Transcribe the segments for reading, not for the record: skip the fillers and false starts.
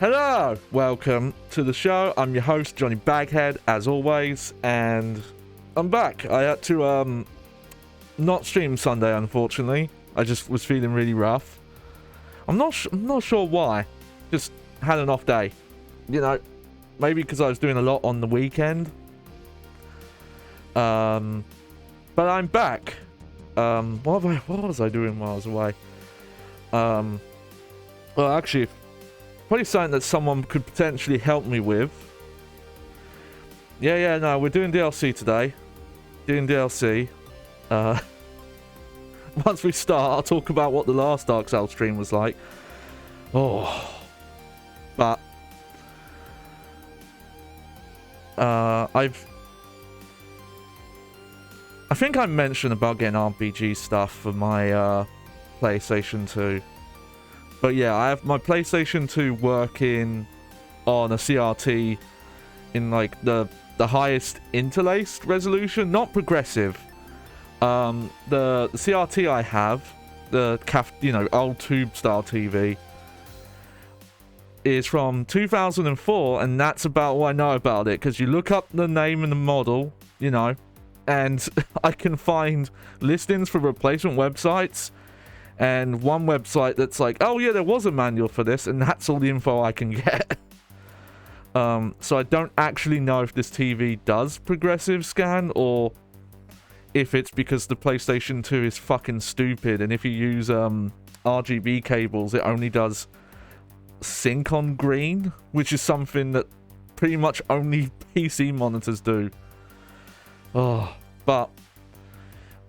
Hello, welcome to the show. I'm your host, Johnny Baghead, as always, and I'm back. I had to not stream Sunday, unfortunately. I just was feeling really rough. I'm not sure why. Just had an off day. You know, maybe because I was doing a lot on the weekend. But I'm back. What was I doing while I was away? Well, actually, probably something that someone could potentially help me with. No, we're doing DLC today. Doing DLC. Once we start, I'll talk about what the last Dark Souls stream was like. Oh. But I think I mentioned about getting RPG stuff for my PlayStation 2. But yeah, I have my PlayStation 2 working on a CRT in like the highest interlaced resolution, not progressive. The CRT I have, the old tube style TV, is from 2004, and that's about all I know about it. Because you look up the name and the model, and I can find listings for replacement websites. And one website that's like, oh yeah, there was a manual for this, and that's all the info I can get. So I don't actually know if this TV does progressive scan, or if it's because the PlayStation 2 is fucking stupid, and if you use RGB cables, it only does sync on green, which is something that pretty much only PC monitors do. Oh, but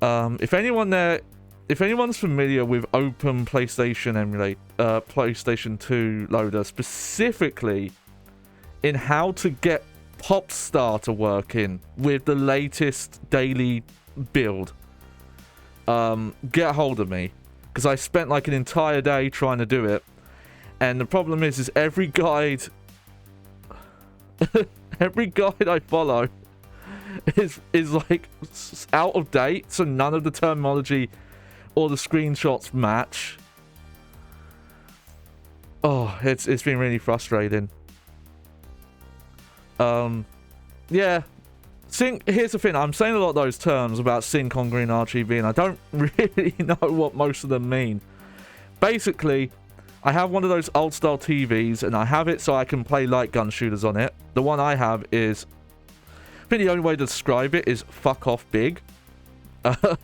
if anyone's familiar with Open PlayStation Emulate, PlayStation 2 Loader, specifically in how to get Popstar to work in with the latest daily build, get a hold of me, because I spent like an entire day trying to do it, and the problem is every guide I follow is like out of date, so none of the terminology or the screenshots match. Oh, it's been really frustrating. Yeah. Here's the thing, I'm saying a lot of those terms about sync on green RGB, and I don't really know what most of them mean. Basically, I have one of those old style TVs, and I have it so I can play light gun shooters on it. The one I have is, I think the only way to describe it is fuck off big. Hang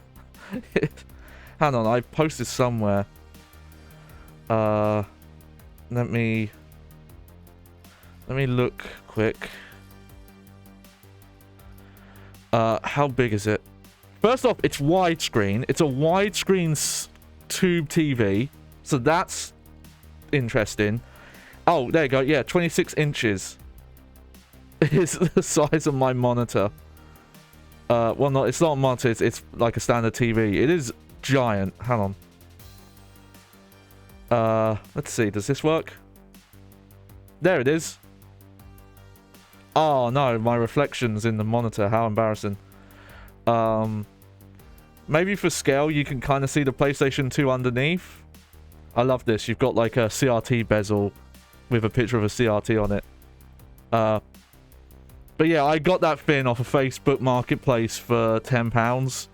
on, I posted somewhere. Let me look quick. How big is it? First off, it's widescreen. It's a widescreen tube TV, so that's interesting. Oh, there you go. Yeah, 26 inches is the size of my monitor. Well, no, it's not a monitor. It's like a standard TV. It is giant. Hang on. Let's see. Does this work? There it is. Oh no, my reflection's in the monitor. How embarrassing. Maybe for scale, you can kind of see the PlayStation 2 underneath. I love this. You've got like a CRT bezel with a picture of a CRT on it. But yeah, I got that thing off a Facebook Marketplace for £10.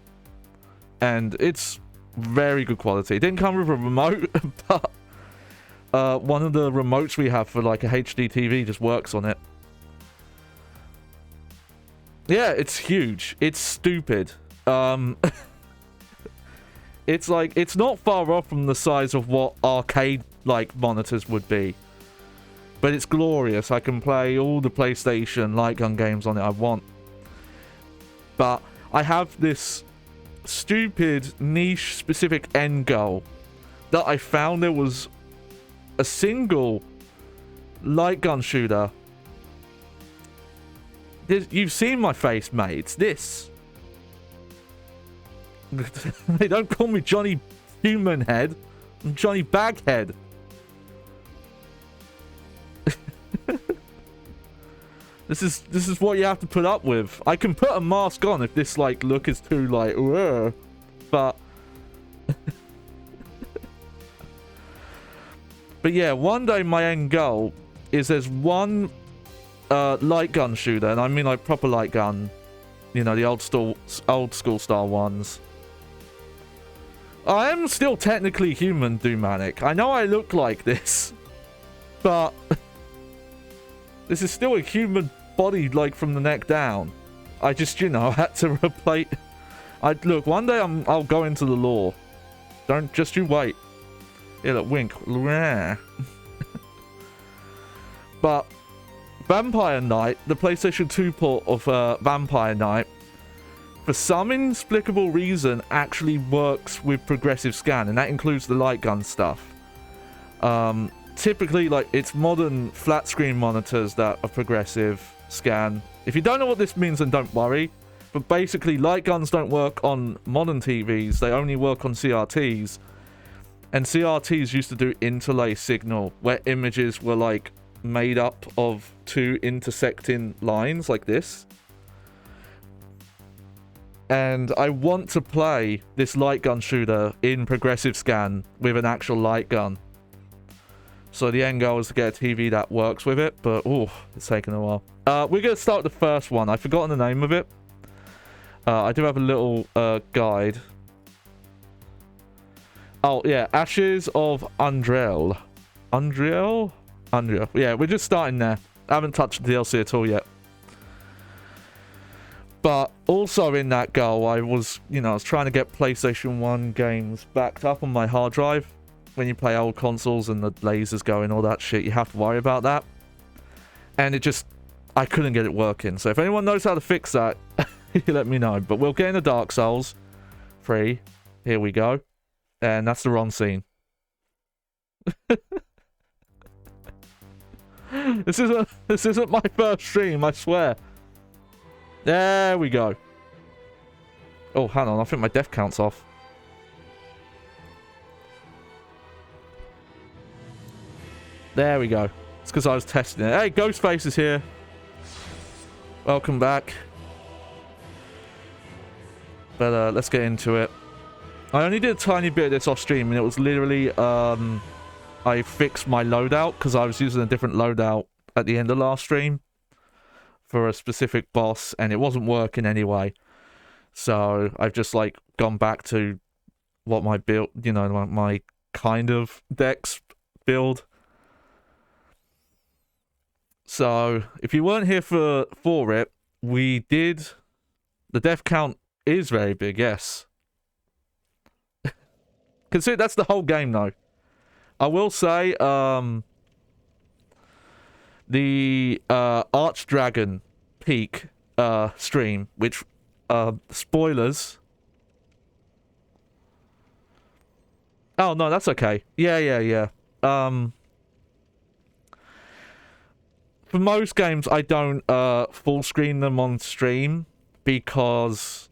And it's very good quality. It didn't come with a remote, but one of the remotes we have for like a HD TV just works on it. Yeah, it's huge. It's stupid. It's like, it's not far off from the size of what arcade like monitors would be. But it's glorious. I can play all the PlayStation light gun games on it I want. But I have this stupid niche specific end goal that I found there was a single light gun shooter. You've seen my face, mate. It's this. They don't call me Johnny Human Head. I'm Johnny Baghead. This is what you have to put up with. I can put a mask on if this like look is too like, ugh. But but yeah, one day my end goal is there's one light gun shooter, and I mean like proper light gun, you know, the old school style ones. I am still technically human, Doomanic. I know I look like this, but this is still a human body, like from the neck down. I just, you know, had to replace. Look, one day I'll go into the lore. Don't just you wait. Yeah, look, wink. But Vampire Knight, the PlayStation 2 port of Vampire Knight, for some inexplicable reason, actually works with progressive scan, and that includes the light gun stuff. Typically, like, it's modern flat screen monitors that are progressive scan. If you don't know what this means, then don't worry. But basically, light guns don't work on modern TVs. They only work on CRTs. And CRTs used to do interlay signal, where images were, like, made up of two intersecting lines like this. And I want to play this light gun shooter in progressive scan with an actual light gun. So the end goal is to get a TV that works with it, but oh, it's taken a while. We're going to start with the first one. I've forgotten the name of it. I do have a little guide. Oh, yeah. Ashes of Ariandel. Ariandel? Yeah, we're just starting there. I haven't touched the DLC at all yet. But also in that goal, I was trying to get PlayStation 1 games backed up on my hard drive. When you play old consoles and the lasers go and all that shit, you have to worry about that. And I couldn't get it working. So if anyone knows how to fix that, you let me know. But we'll get into Dark Souls 3. Here we go. And that's the wrong scene. This isn't my first stream, I swear. There we go. Oh, hang on. I think my death count's off. There we go. It's because I was testing it. Hey, Ghostface is here. Welcome back. But let's get into it. I only did a tiny bit of this off stream, and it was literally I fixed my loadout because I was using a different loadout at the end of last stream for a specific boss, and it wasn't working anyway. So I've just like gone back to what my build, my kind of Dex build. So if you weren't here for it, we did. The death count is very big, yes. Consider that's the whole game, though. I will say, the Archdragon Peak stream, which spoilers. Oh no, that's okay. Yeah. For most games, I don't full screen them on stream because,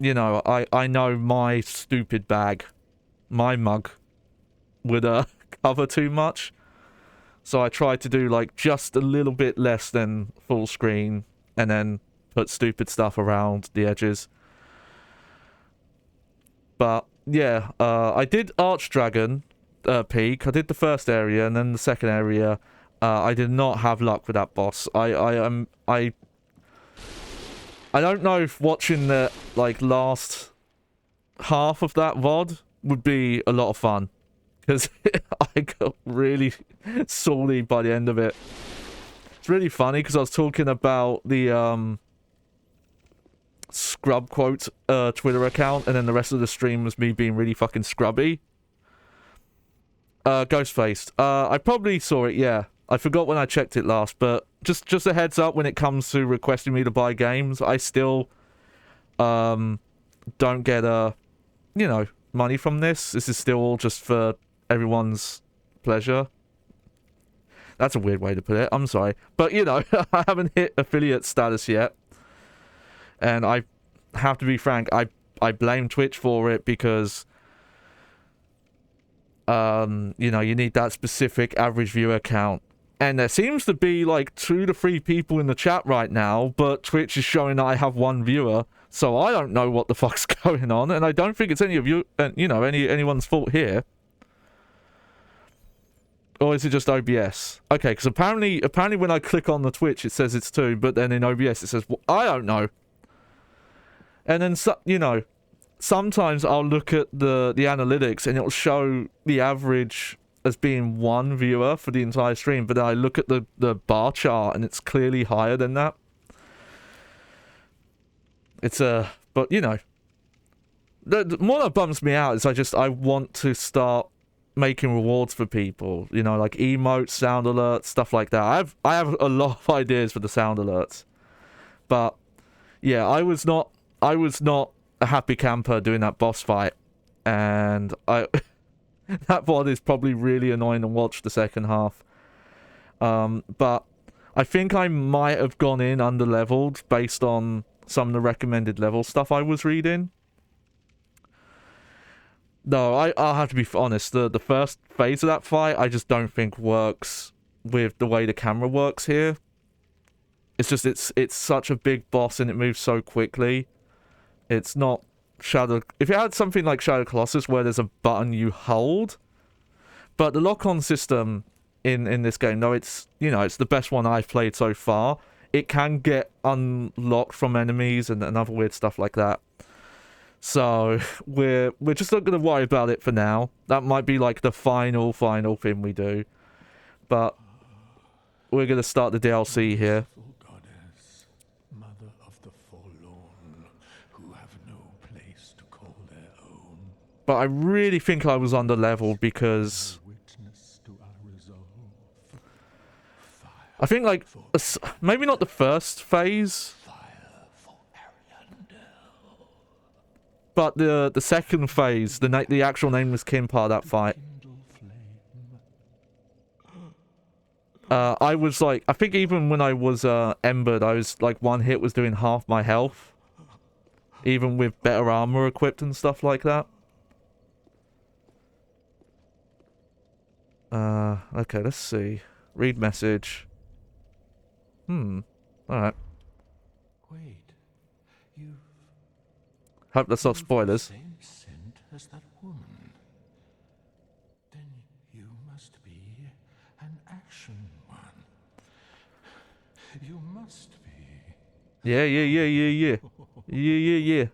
I know my stupid bag, my mug, would cover too much. So I try to do like just a little bit less than full screen and then put stupid stuff around the edges. But yeah, I did Archdragon Peak. I did the first area, and then the second area. I did not have luck with that boss. I don't know if watching the last half of that VOD would be a lot of fun, because I got really salty by the end of it. It's really funny because I was talking about the scrub quote Twitter account, and then the rest of the stream was me being really fucking scrubby. Ghostfaced. I probably saw it, yeah. I forgot when I checked it last, but just a heads up when it comes to requesting me to buy games, I still don't get money from this. This is still all just for everyone's pleasure. That's a weird way to put it. I'm sorry. But, I haven't hit affiliate status yet. And I have to be frank, I blame Twitch for it because you need that specific average viewer count. And there seems to be 2 to 3 people in the chat right now, but Twitch is showing that I have 1 viewer, so I don't know what the fuck's going on, and I don't think it's any of you, anyone's fault here. Or is it just OBS? Okay, because apparently when I click on the Twitch, it says it's 2, but then in OBS it says, well, I don't know. And then, you know, sometimes I'll look at the analytics and it'll show the average as being 1 viewer for the entire stream, but then I look at the bar chart and it's clearly higher than that. It's but you know, the more that bums me out is I want to start making rewards for people, you know, like emotes, sound alerts, stuff like that. I have a lot of ideas for the sound alerts, but yeah, I was not a happy camper doing that boss fight, and I that VOD is probably really annoying to watch the second half. But I think I might have gone in under leveled based on some of the recommended level stuff I was reading. No, I'll have to be honest. The first phase of that fight, I just don't think works with the way the camera works here. It's just it's such a big boss and it moves so quickly. It's not Shadow. If it had something like Shadow Colossus where there's a button you hold, but the lock-on system in this game, though it's, you know, it's the best one I've played so far. It can get unlocked from enemies and other weird stuff like that. So we're just not gonna worry about it for now. That might be like the final thing we do. But we're gonna start the DLC here. Goddess, mother of the forlorn, who have no place to call their own. But I really think I was under leveled because Witness to our resolve. I think like maybe not the first phase, but the second phase, the actual nameless kin part of that fight. I was like, I think even when I was embered, I was like, one hit was doing half my health, even with better armor equipped and stuff like that. Okay, let's see. Read message. Alright. Wait, you've Hope that's not spoilers. same scent as that woman. Then you must be an action one. You must be. Yeah.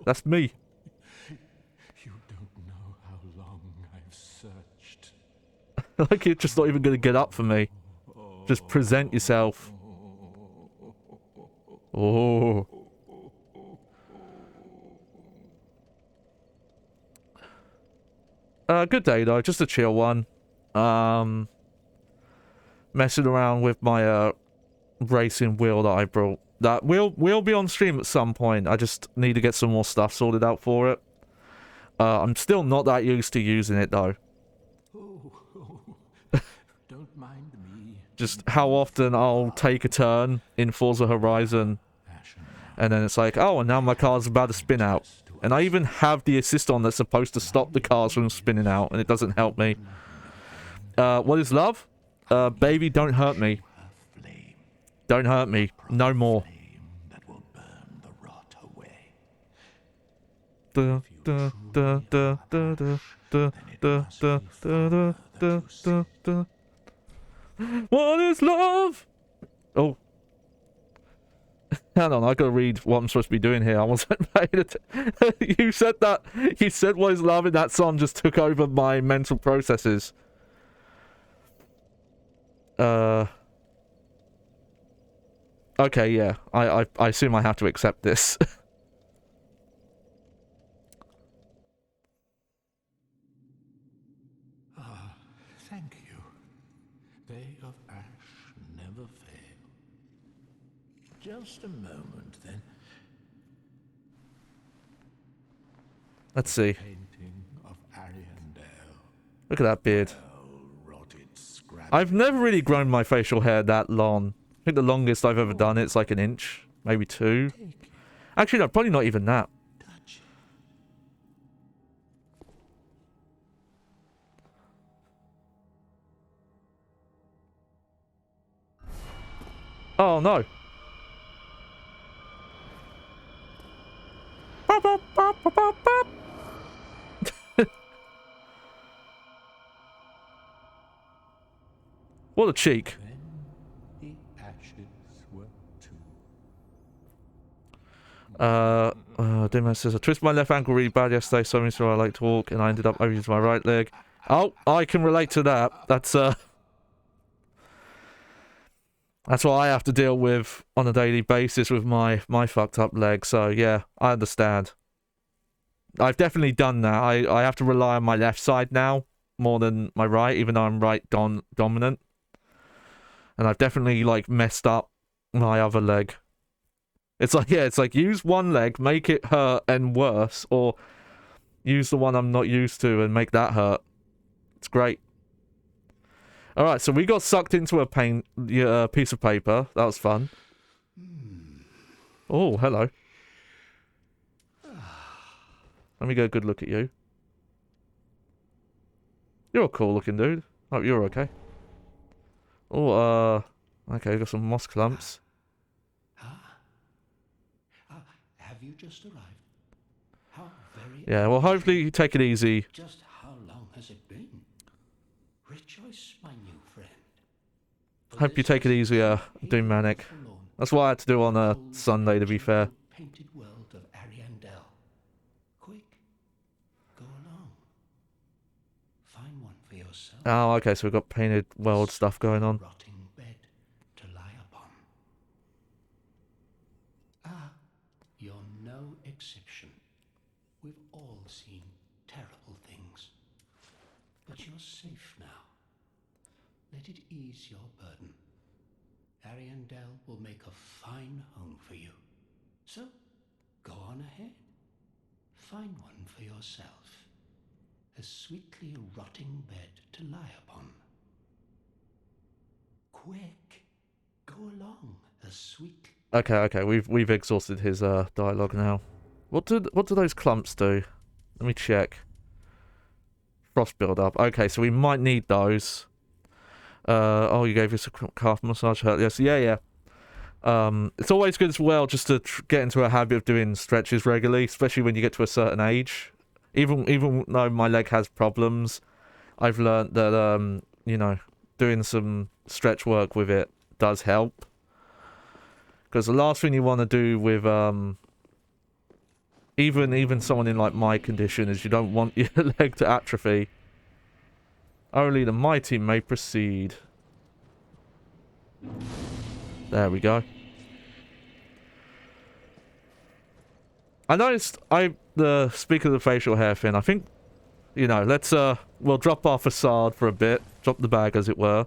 That's me. You don't know how long I've searched. Like you're just not even gonna get up for me. Just present yourself. Oh. Good day though, just a chill one. Messing around with my racing wheel that I brought. That will be on stream at some point. I just need to get some more stuff sorted out for it. I'm still not that used to using it though. Don't mind me. Just how often I'll take a turn in Forza Horizon and then it's like, oh, and now my car's about to spin out. And I even have the assist on that's supposed to stop the cars from spinning out, and it doesn't help me. What is love? Baby, don't hurt me. Don't hurt me. No more. That will burn the rot away. Da, da, da, da, da, da, da, da, da, da, da, da. What is love? Oh. Hang on, I gotta read what I'm supposed to be doing here. I wasn't paying attention. You said that. You said what is love, and that song just took over my mental processes. Okay, yeah. I assume I have to accept this. Thank you. Day of Ash never fail. Just a moment, then. Let's see. Painting of Ariandel. Look at that beard. Rotted scrap. I've never really grown my facial hair that long. I think the longest I've ever done it's like an inch, maybe 2. Actually, no, probably not even that. Touch. Oh no. What a cheek. When the ashes were Dimmer says, I twisted my left ankle really bad yesterday, so I like to walk, and I ended up overusing my right leg. Oh, I can relate to that. That's what I have to deal with on a daily basis with my fucked up leg, so yeah, I understand. I've definitely done that. I have to rely on my left side now, more than my right, even though I'm right dominant. And I've definitely, like, messed up my other leg. It's like, yeah, it's like, use one leg, make it hurt and worse, or use the one I'm not used to and make that hurt. It's great. Alright, so we got sucked into a piece of paper. That was fun. Oh, hello. Let me get a good look at you. You're a cool looking dude. Hope you're okay. Oh, okay, got some moss clumps. Have you just arrived? How very Yeah, well, hopefully you take it easy. Just how long has it been? Rejoice, my new friend. Hope you take it easy, Doom Manic. That's what I had to do on a Sunday, to be fair. Painted world of Ariandel. Quick, go along. Find one for yourself. Oh, okay, so we've got painted world stuff going on. Rotting bed to lie upon. You're no exception. We've all seen terrible things. But you're safe now. Let it ease your burden. Ariandel will make a fine home for you. So, go on ahead. Find one for yourself. A sweetly rotting bed to lie upon. Quick, go along. A sweet. Okay, we've exhausted his dialogue now. What do those clumps do? Let me check. Frost build-up. Okay, so we might need those. Oh, you gave us a calf massage hurt. Yes, yeah. It's always good as well just to get into a habit of doing stretches regularly, especially when you get to a certain age. Even though my leg has problems, I've learned that you know, doing some stretch work with it does help. Because the last thing you want to do with even someone in like my condition is you don't want your leg to atrophy. Only the mighty may proceed. There we go. I noticed speak of the facial hair thing, I think, you know, let's we'll drop our facade for a bit. Drop the bag, as it were.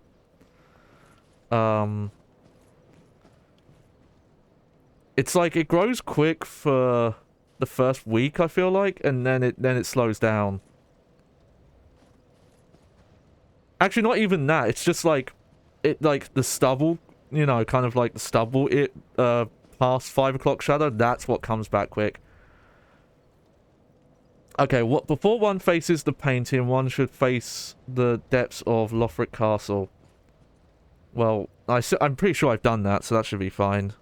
It's like it grows quick for the first week, I feel like, and then it slows down. Actually, not even that. It's just like the stubble, you know, kind of like the stubble. Past 5 o'clock shadow. That's what comes back quick. Okay, before one faces the painting, one should face the depths of Lothric Castle. Well, I'm pretty sure I've done that, so that should be fine.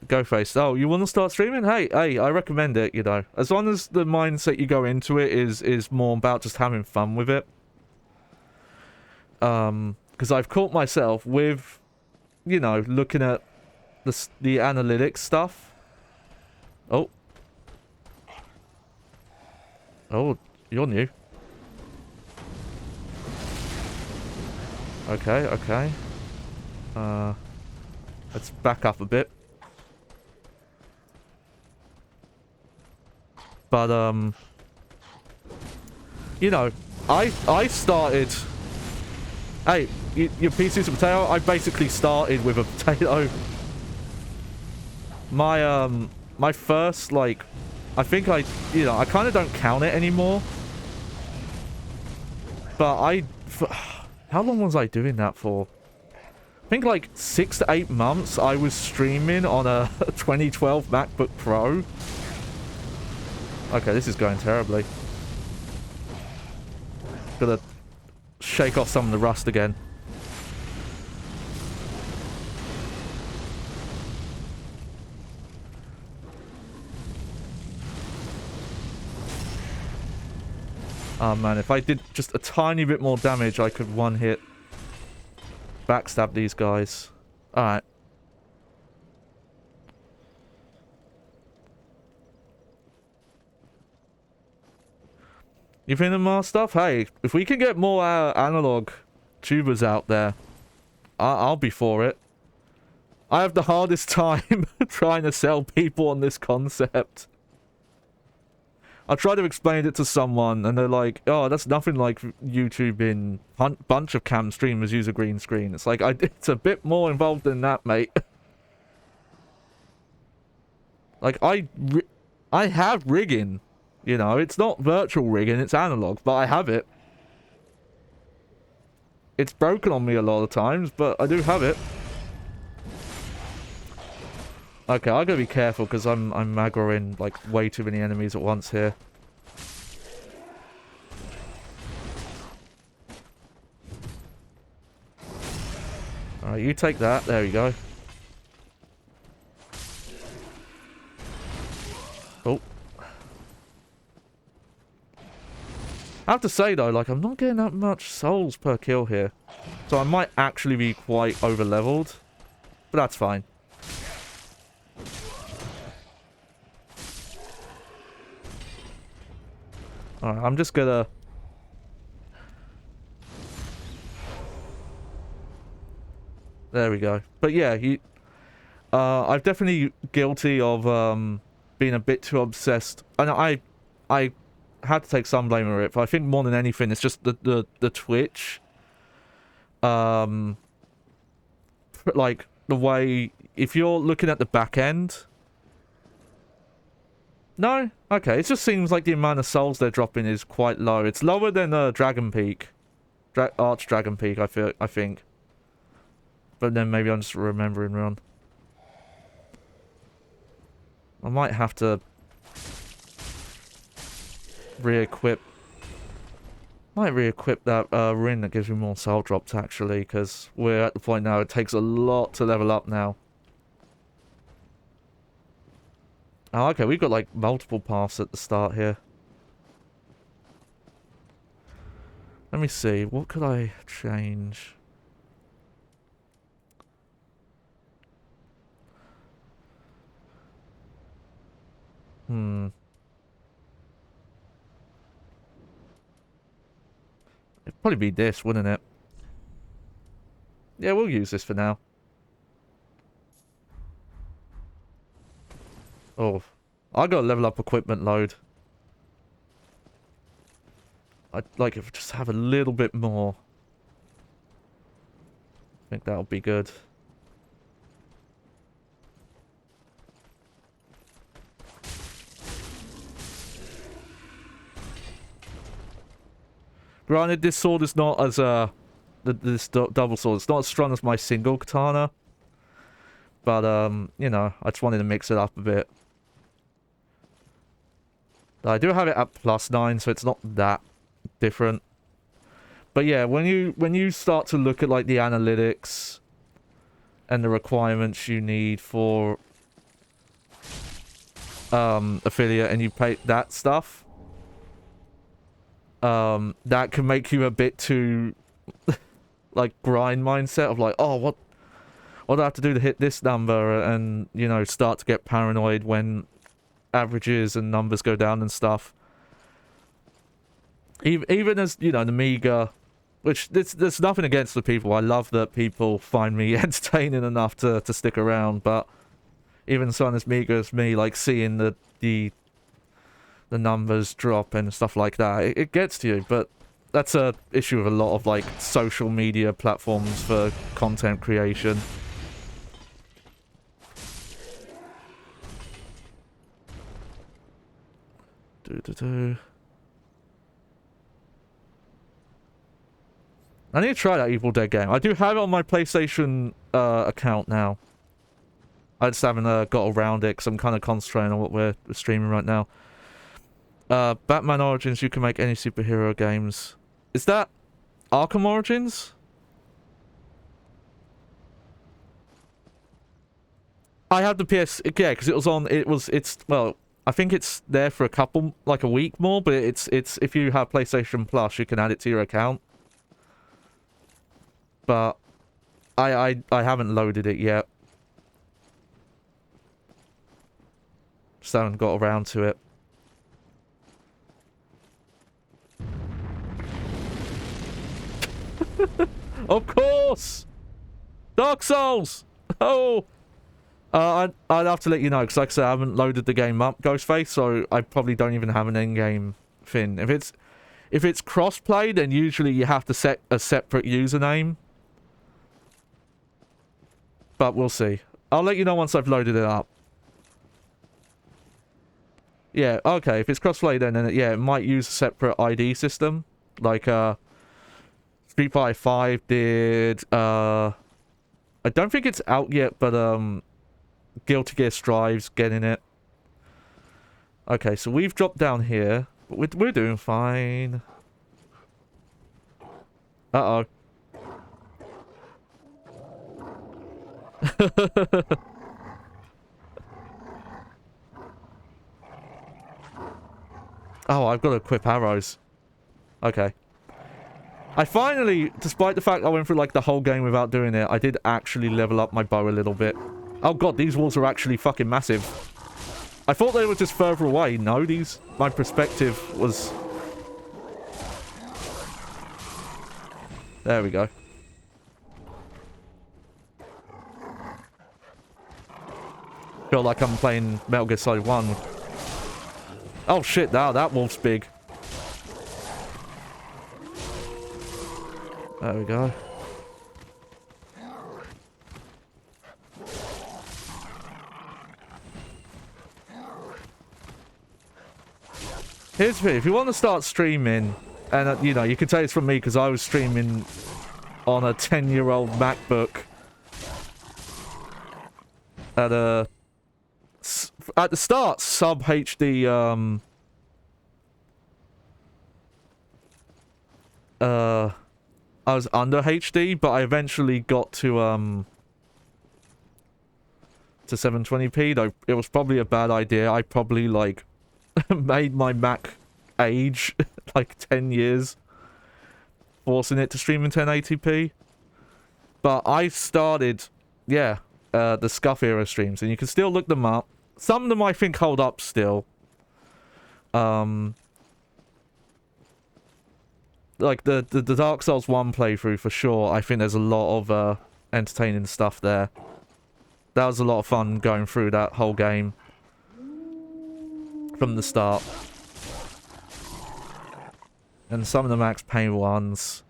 Go face. Oh, you want to start streaming? Hey, I recommend it, you know. As long as the mindset you go into it is more about just having fun with it. Because I've caught myself with, you know, looking at the analytics stuff. Oh. Oh, you're new. Okay. Let's back up a bit. But, you know, I started... Hey, your PC's a potato? I basically started with a potato. My first, like... I think I kind of don't count it anymore. But how long was I doing that for? I think like 6 to 8 months I was streaming on a 2012 MacBook Pro. Okay, this is going terribly. Gotta shake off some of the rust again. Oh man, if I did just a tiny bit more damage, I could one hit backstab these guys. Alright. You think more stuff? Hey, if we can get more analog tubers out there, I'll be for it. I have the hardest time trying to sell people on this concept. I try to explain it to someone, and they're like, oh, that's nothing like YouTube in bunch of cam streamers use a green screen. It's like, it's a bit more involved than that, mate. Like, I have rigging. You know, it's not virtual rigging, it's analog, but I have it. It's broken on me a lot of times, but I do have it. Okay, I gotta be careful because I'm aggroing like way too many enemies at once here. Alright, you take that. There you go. Oh. I have to say though, like, I'm not getting that much souls per kill here. So I might actually be quite over-leveled. But that's fine. Alright, I'm just gonna... There we go. But yeah, I'm definitely guilty of being a bit too obsessed. And I had to take some blame for it, but I think more than anything, it's just the Twitch. Like, the way... If you're looking at the back end... No? Okay, it just seems like the amount of souls they're dropping is quite low. It's lower than Dragon Peak. Arch Dragon Peak, I think. But then maybe I'm just remembering wrong. I might have to... re-equip... Might re-equip that ring that gives me more soul drops, actually, because we're at the point now it takes a lot to level up now. Oh, okay, we've got, like, multiple paths at the start here. Let me see, what could I change? It'd probably be this, wouldn't it? Yeah, we'll use this for now. Oh, I gotta level up equipment load. I'd like if just have a little bit more. I think that'll be good. Granted, this sword is not as this double sword. It's not as strong as my single katana. But you know, I just wanted to mix it up a bit. I do have it at +9, so it's not that different. But yeah, when you start to look at like the analytics and the requirements you need for affiliate, and you pay that stuff, that can make you a bit too like grind mindset of like, oh, what do I have to do to hit this number, and you know, start to get paranoid when averages and numbers go down and stuff. Even as, you know, the Amiga, which there's nothing against the people. I love that people find me entertaining enough to stick around, but even someone as meager as me, like seeing the numbers drop and stuff like that, it gets to you. But that's a issue with a lot of like social media platforms for content creation. I need to try that Evil Dead game. I do have it on my PlayStation account now. I just haven't got around it because I'm kind of concentrating on what we're streaming right now. Batman Origins, you can make any superhero games. Is that Arkham Origins? I have the PS... Yeah, because it's... Well, I think it's there for like a week more, but it's if you have PlayStation Plus, you can add it to your account. But I haven't loaded it yet. Just haven't got around to it. Of course! Dark Souls! Oh! I'd have to let you know, because like I said, I haven't loaded the game up, Ghostface, so I probably don't even have an in-game thing. If it's cross-play, then usually you have to set a separate username. But we'll see. I'll let you know once I've loaded it up. Yeah, okay, if it's cross-play then yeah, it might use a separate ID system. Like, Street Fighter 5 did, I don't think it's out yet, but, Guilty Gear Strive's getting it. Okay, so we've dropped down here. But we're doing fine. Uh-oh. Oh, I've got to equip arrows. Okay. I finally, despite the fact I went through like the whole game without doing it, I did actually level up my bow a little bit. Oh god, these walls are actually fucking massive. I thought they were just further away. No, my perspective was... There we go. Feel like I'm playing Metal Gear Solid 1. Oh shit, that wolf's big. There we go. Here's the thing, if you want to start streaming, and you know, you can say it's from me because I was streaming on a 10-year-old MacBook at the start, sub HD, I was under HD, but I eventually got to 720p, though it was probably a bad idea. I probably, like, made my Mac age, like, 10 years, forcing it to stream in 1080p. But I started, yeah, the Scuff era streams, and you can still look them up. Some of them I think hold up still. Like, the Dark Souls 1 playthrough, for sure, I think there's a lot of, entertaining stuff there. That was a lot of fun going through that whole game. From the start. And some of the Max Payne ones.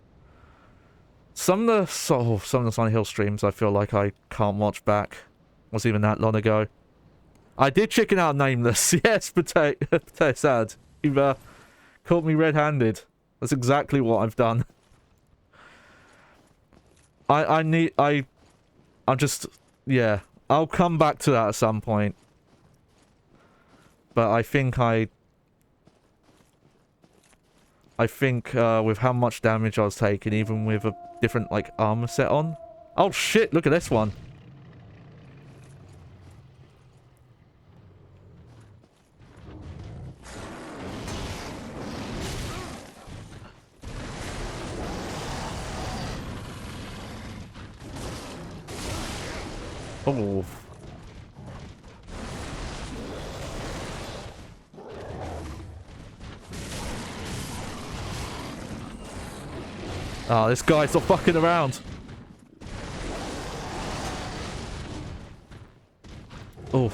Some of the Silent Hill streams I feel like I can't watch back. Wasn't even that long ago. I did chicken out Nameless. Yes, Potato Sad. You've, caught me red-handed. That's exactly what I've done. I'm just, yeah. I'll come back to that at some point. But I think with how much damage I was taking, even with a different, like, armor set on. Oh shit, look at this one. Oh. Oh, this guy's not fucking around. Oh.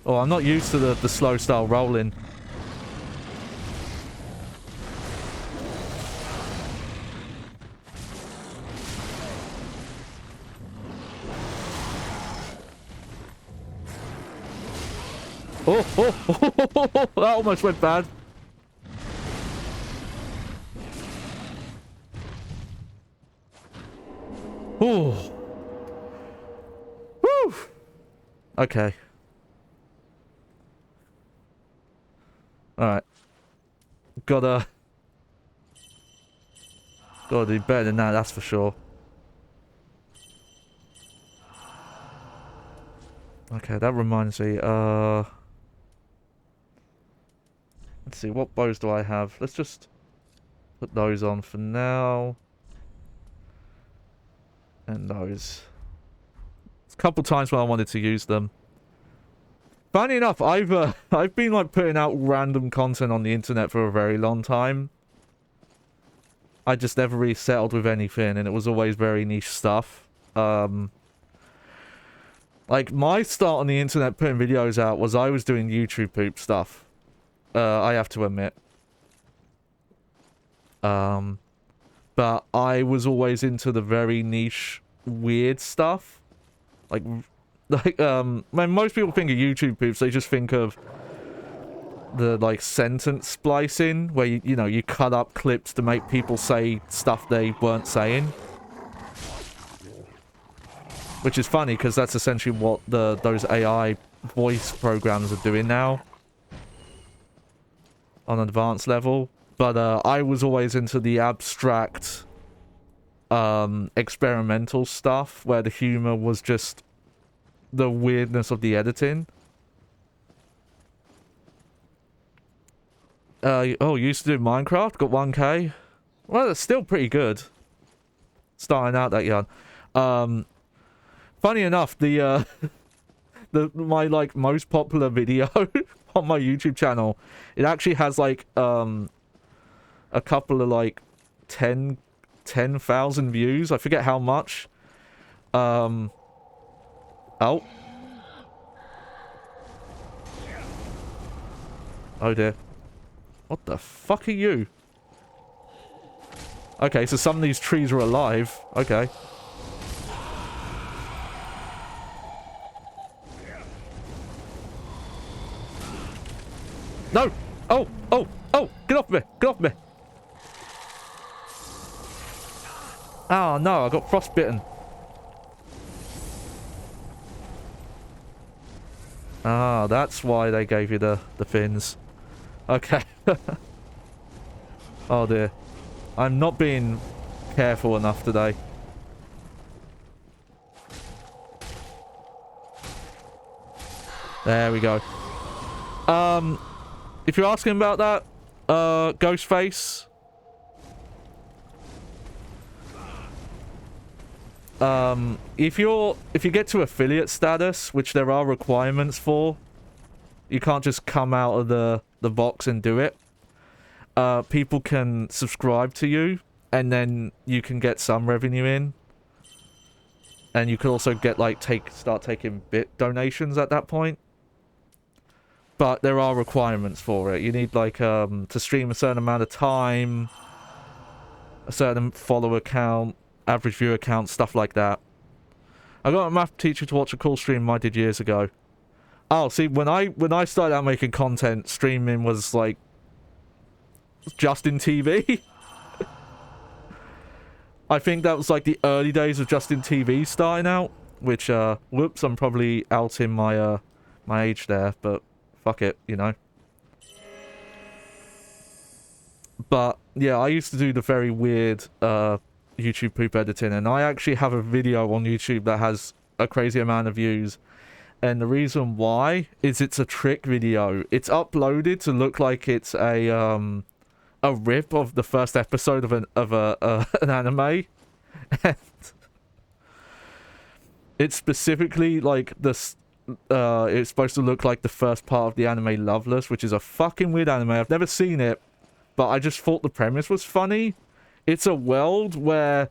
Oh, I'm not used to the slow style rolling. Oh, that almost went bad. Oh. Woo. Okay. Alright. Gotta Gotta do better than that, that's for sure. Okay, that reminds me, let's see, what bows do I have? Let's just put those on for now. And those. It's a couple times when I wanted to use them. Funny enough, I've been like putting out random content on the internet for a very long time. I just never really settled with anything, and it was always very niche stuff. Like, my start on the internet putting videos out was I was doing YouTube poop stuff. I have to admit. But I was always into the very niche, weird stuff. When most people think of YouTube poops, they just think of the, like, sentence splicing, where, you know, you cut up clips to make people say stuff they weren't saying. Which is funny, because that's essentially what those AI voice programs are doing now. On an advanced level. But, I was always into the abstract, experimental stuff, where the humor was just the weirdness of the editing. Oh, you used to do Minecraft? Got 1K? Well, that's still pretty good. Starting out that young. Funny enough, my, like, most popular video on my YouTube channel, it actually has, like, a couple of, like, 10,000 views. I forget how much. Oh. Oh dear. What the fuck are you? Okay, so some of these trees are alive. Okay. No! Oh! Oh! Oh! Get off me! Get off me! Oh no, I got frostbitten. Ah, that's why they gave you the fins. Okay. Oh dear. I'm not being careful enough today. There we go. If you're asking about that, Ghostface. If you get to affiliate status, which there are requirements for, you can't just come out of the box and do it. People can subscribe to you, and then you can get some revenue in. And you can also get, like, start taking bit donations at that point. But there are requirements for it. You need, like, to stream a certain amount of time, a certain follower count, average viewer count, stuff like that. I got a math teacher to watch a cool stream I did years ago. Oh, see, when I started out making content, streaming was, like, Justin TV. I think that was, like, the early days of Justin TV starting out, which, whoops, I'm probably outing my, my age there, but fuck it, you know. But, yeah, I used to do the very weird, YouTube poop editing, and I actually have a video on YouTube that has a crazy amount of views. And the reason why is it's a trick video. It's uploaded to look like it's a rip of the first episode of an anime. And it's specifically like this. It's supposed to look like the first part of the anime Loveless, which is a fucking weird anime. I've never seen it, but I just thought the premise was funny. It's a world where,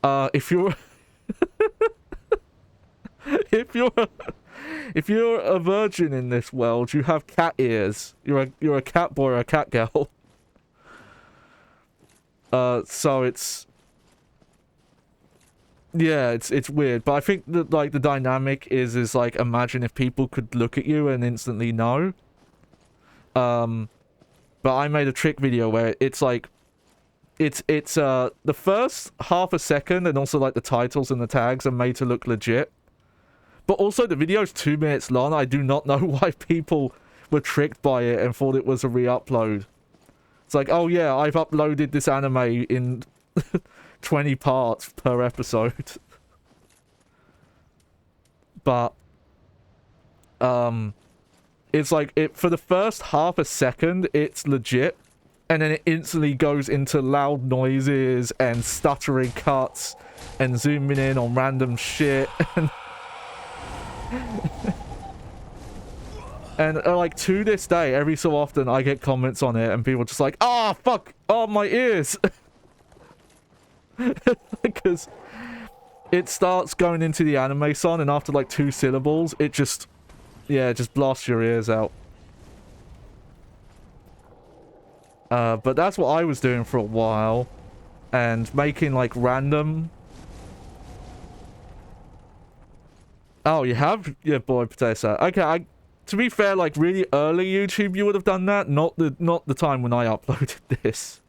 if you're if you're a virgin in this world, you have cat ears. You're a cat boy or a cat girl. So it's, yeah, it's weird. But I think that, like, the dynamic is like, imagine if people could look at you and instantly know. But I made a trick video where it's like, it's the first half a second and also, like, the titles and the tags are made to look legit. But also the video's 2 minutes long. I do not know why people were tricked by it and thought it was a re-upload. It's like, oh yeah, I've uploaded this anime in 20 parts per episode. But it's like for the first half a second it's legit, and then it instantly goes into loud noises and stuttering cuts and zooming in on random shit. And like to this day, every so often I get comments on it and people are just like, "Ah, fuck, oh my ears," because it starts going into the anime song, and after like 2 syllables, it just, yeah, it just blasts your ears out. But that's what I was doing for a while, and making like random. Oh, you have? Yeah, boy, potato salad. Okay, to be fair, like really early YouTube, you would have done that. Not the time when I uploaded this.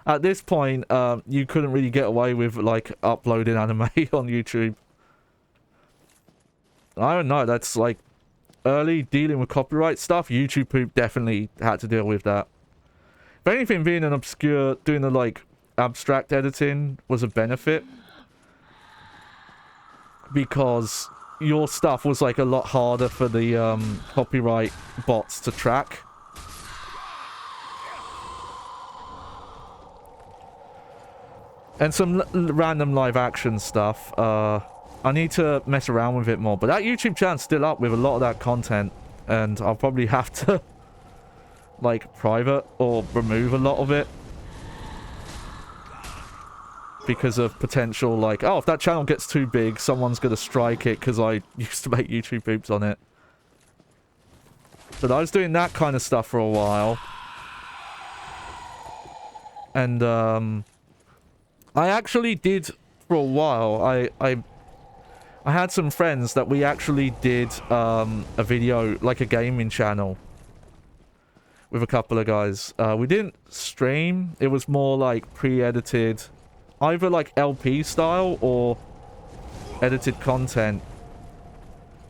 At this point, you couldn't really get away with like uploading anime on YouTube. I don't know. That's like early dealing with copyright stuff. YouTube Poop definitely had to deal with that. If anything, being an obscure, doing the like abstract editing was a benefit, because your stuff was like a lot harder for the copyright bots to track. And some random live action stuff. I need to mess around with it more, but that YouTube channel's still up with a lot of that content, and I'll probably have to like private or remove a lot of it because of potential, like, oh, if that channel gets too big, someone's gonna strike it because I used to make YouTube poops on it. But I was doing that kind of stuff for a while, and I actually did for a while. I had some friends that we actually did a video, like a gaming channel, with a couple of guys. We didn't stream. It was more like pre-edited, either like LP style or edited content.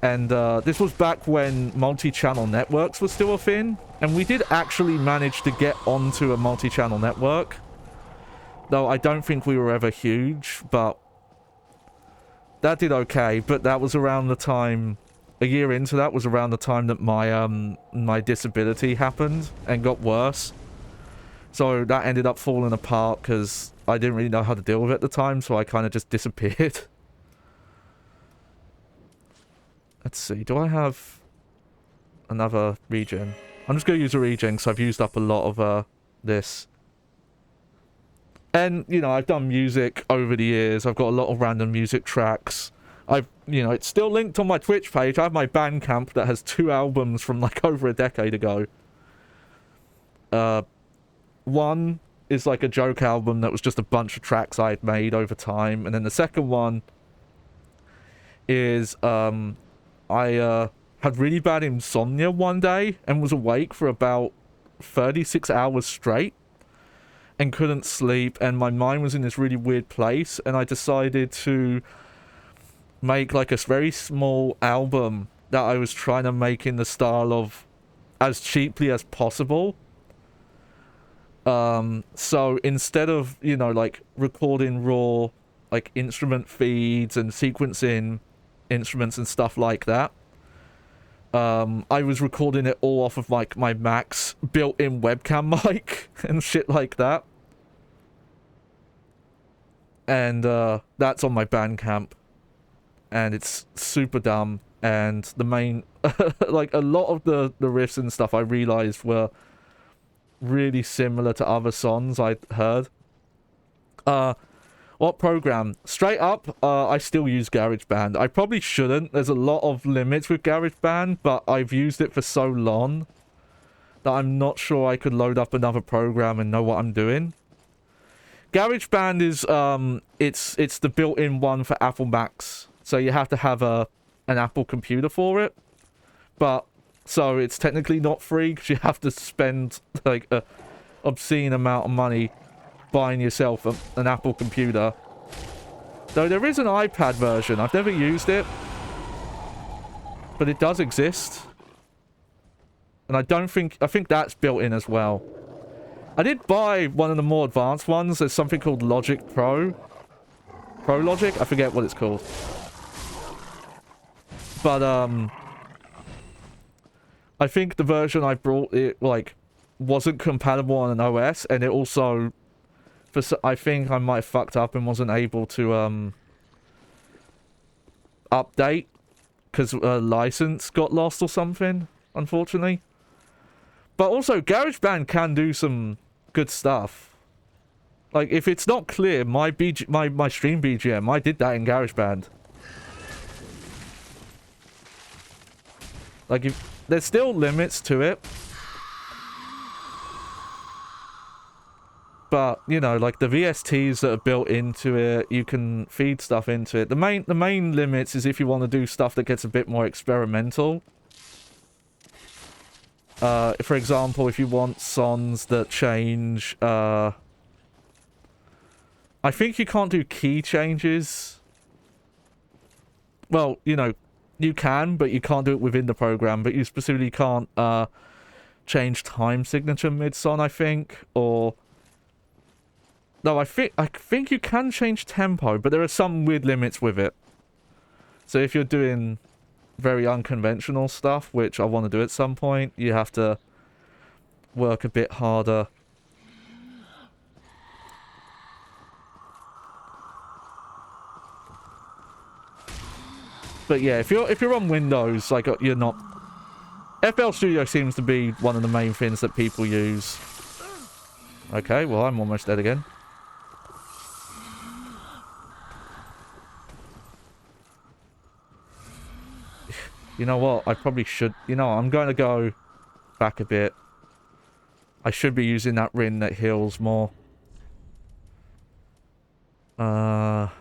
And this was back when multi-channel networks were still a thing. And we did actually manage to get onto a multi-channel network. Though I don't think we were ever huge, but that did okay. But that was around the time, a year into that was around the time that my my disability happened and got worse. So that ended up falling apart because I didn't really know how to deal with it at the time, so I kind of just disappeared. Let's see, do I have another regen? I'm just going to use a regen because I've used up a lot of this. And, you know, I've done music over the years. I've got a lot of random music tracks. You know, it's still linked on my Twitch page. I have my Bandcamp that has 2 albums from like over a decade ago. One is like a joke album that was just a bunch of tracks I had made over time. And then the second one is, I had really bad insomnia one day and was awake for about 36 hours straight and couldn't sleep, and my mind was in this really weird place, and I decided to make like a very small album that I was trying to make in the style of as cheaply as possible. So instead of, you know, like recording raw like instrument feeds and sequencing instruments and stuff like that, I was recording it all off of like my Mac's built-in webcam mic and shit like that. And that's on my Bandcamp, and it's super dumb. And the main like a lot of the riffs and stuff I realized were really similar to other songs I'd heard. What program? Straight up, I still use GarageBand. I probably shouldn't. There's a lot of limits with GarageBand, but I've used it for so long that I'm not sure I could load up another program and know what I'm doing. GarageBand is it's the built-in one for Apple Macs, so you have to have an Apple computer for it. But so it's technically not free because you have to spend like a obscene amount of money buying yourself an Apple computer. Though there is an iPad version. I've never used it, but it does exist. And I think that's built in as well. I did buy one of the more advanced ones. There's something called Logic Pro. Pro Logic? I forget what it's called. But, I think the version I brought, it, like, wasn't compatible on an OS, and it also, I think I might have fucked up and wasn't able to, update, because a license got lost or something, unfortunately. But also, GarageBand can do some good stuff. Like, if it's not clear, my stream BGM, I did that in GarageBand. Like, there's still limits to it. But, you know, like the VSTs that are built into it, you can feed stuff into it. The main limits is if you want to do stuff that gets a bit more experimental. For example, if you want songs that change, I think you can't do key changes. Well, you know, you can, but you can't do it within the program. But you specifically can't, change time signature mid-song, I think, or... No, I think you can change tempo, but there are some weird limits with it. So if you're doing very unconventional stuff, which I want to do at some point, you have to work a bit harder. But yeah, if you're on Windows, like you're not... FL Studio seems to be one of the main things that people use. Okay, well I'm almost dead again. You know what? I probably should... You know, I'm going to go back a bit. I should be using that ring that heals more. Where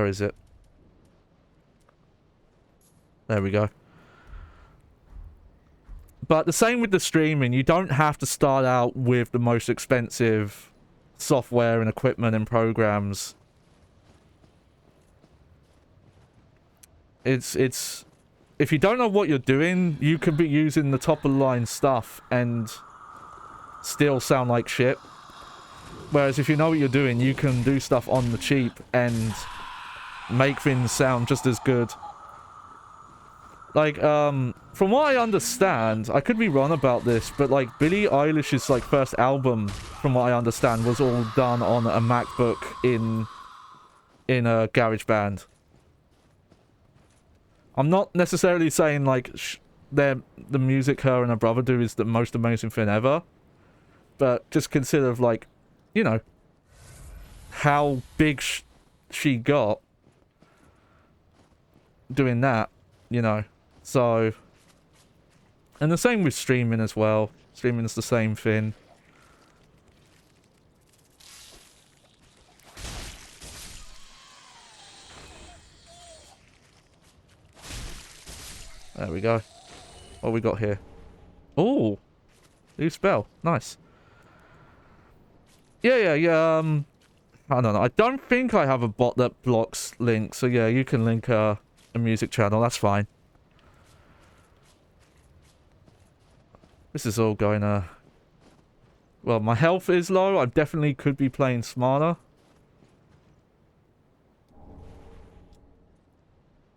is it? There we go. But the same with the streaming. You don't have to start out with the most expensive software and equipment and programs. It's if you don't know what you're doing, you could be using the top of the line stuff and still sound like shit. Whereas if you know what you're doing, you can do stuff on the cheap and make things sound just as good. Like, from what I understand, I could be wrong about this, but like Billie Eilish's like first album, from what I understand, was all done on a MacBook in a GarageBand. I'm not necessarily saying like the music her and her brother do is the most amazing thing ever, but just consider like, you know, how big she got doing that, you know. So, and the same with streaming as well. Streaming is the same thing. There we go. What we got here? Oh, new spell. Nice. Yeah. I don't know. I don't think I have a bot that blocks links. So yeah, you can link a music channel. That's fine. This is all going well, my health is low. I definitely could be playing smarter.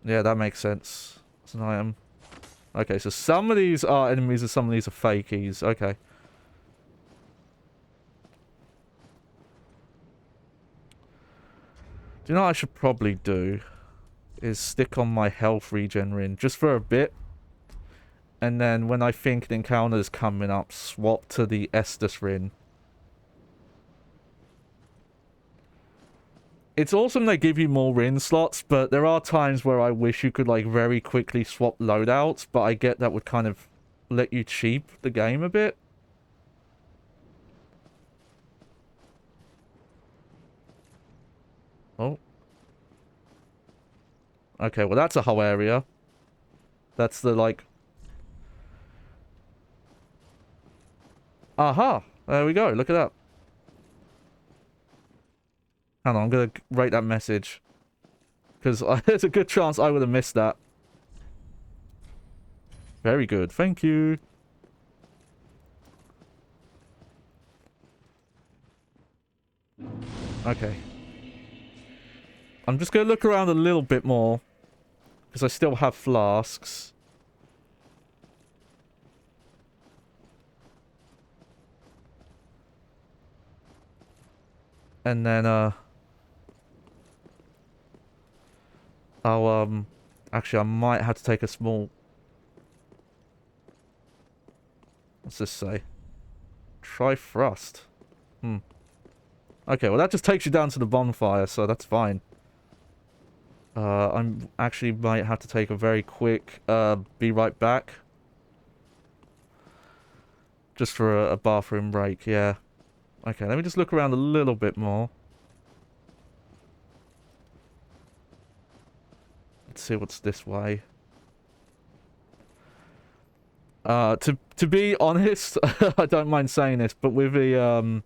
Yeah, that makes sense. It's an item. Okay, so some of these are enemies and some of these are fakies. Okay. Do you know what I should probably do? Is stick on my health regen ring just for a bit. And then when I think the encounter is coming up, swap to the Estus ring. It's awesome they give you more ring slots, but there are times where I wish you could like very quickly swap loadouts, but I get that would kind of let you cheap the game a bit. Oh. Okay, well that's a whole area. That's the like... Aha! There we go, look at that. Hang on, I'm gonna rate that message. Because there's a good chance I would have missed that. Very good, thank you. Okay. I'm just going to look around a little bit more. Because I still have flasks. And then, I'll, actually, I might have to take a small... What's this say? Try thrust. Hmm. Okay, well that just takes you down to the bonfire, so that's fine. I'm actually might have to take a very quick, be right back. Just for a bathroom break, yeah. Okay, let me just look around a little bit more. Let's see what's this way. To be honest, I don't mind saying this, but with the,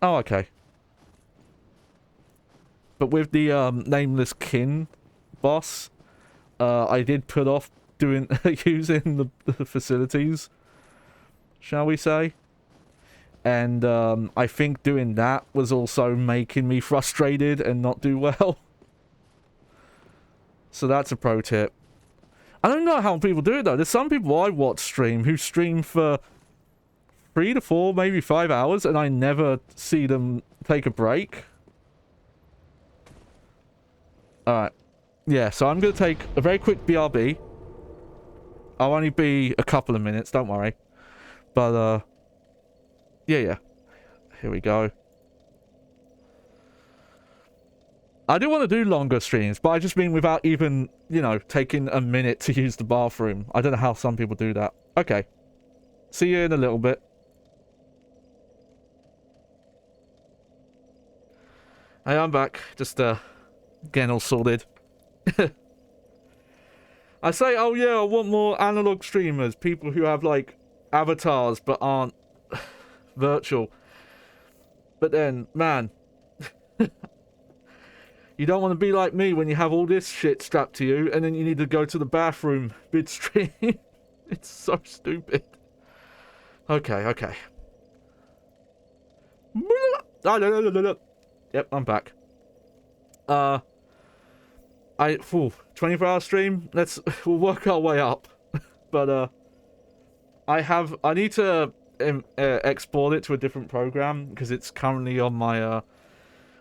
Oh, okay. But with the, Nameless Kin boss, I did put off doing, using the facilities, shall we say. And, I think doing that was also making me frustrated and not do well. So that's a pro tip. I don't know how people do it, though. There's some people I watch stream who stream for 3 to 4, maybe 5 hours, and I never see them take a break. Alright. Yeah, so I'm going to take a very quick BRB. I'll only be a couple of minutes, don't worry. But, yeah. Here we go. I do want to do longer streams, but I just mean without even, you know, taking a minute to use the bathroom. I don't know how some people do that. Okay. See you in a little bit. Hey, I'm back. Just, getting all sorted. I say, oh yeah, I want more analog streamers. People who have, like, avatars but aren't virtual. But then, man... You don't want to be like me when you have all this shit strapped to you and then you need to go to the bathroom midstream. It's so stupid. Okay. Yep, I'm back. 24-hour stream. We'll work our way up. But I need to export it to a different program because it's currently on my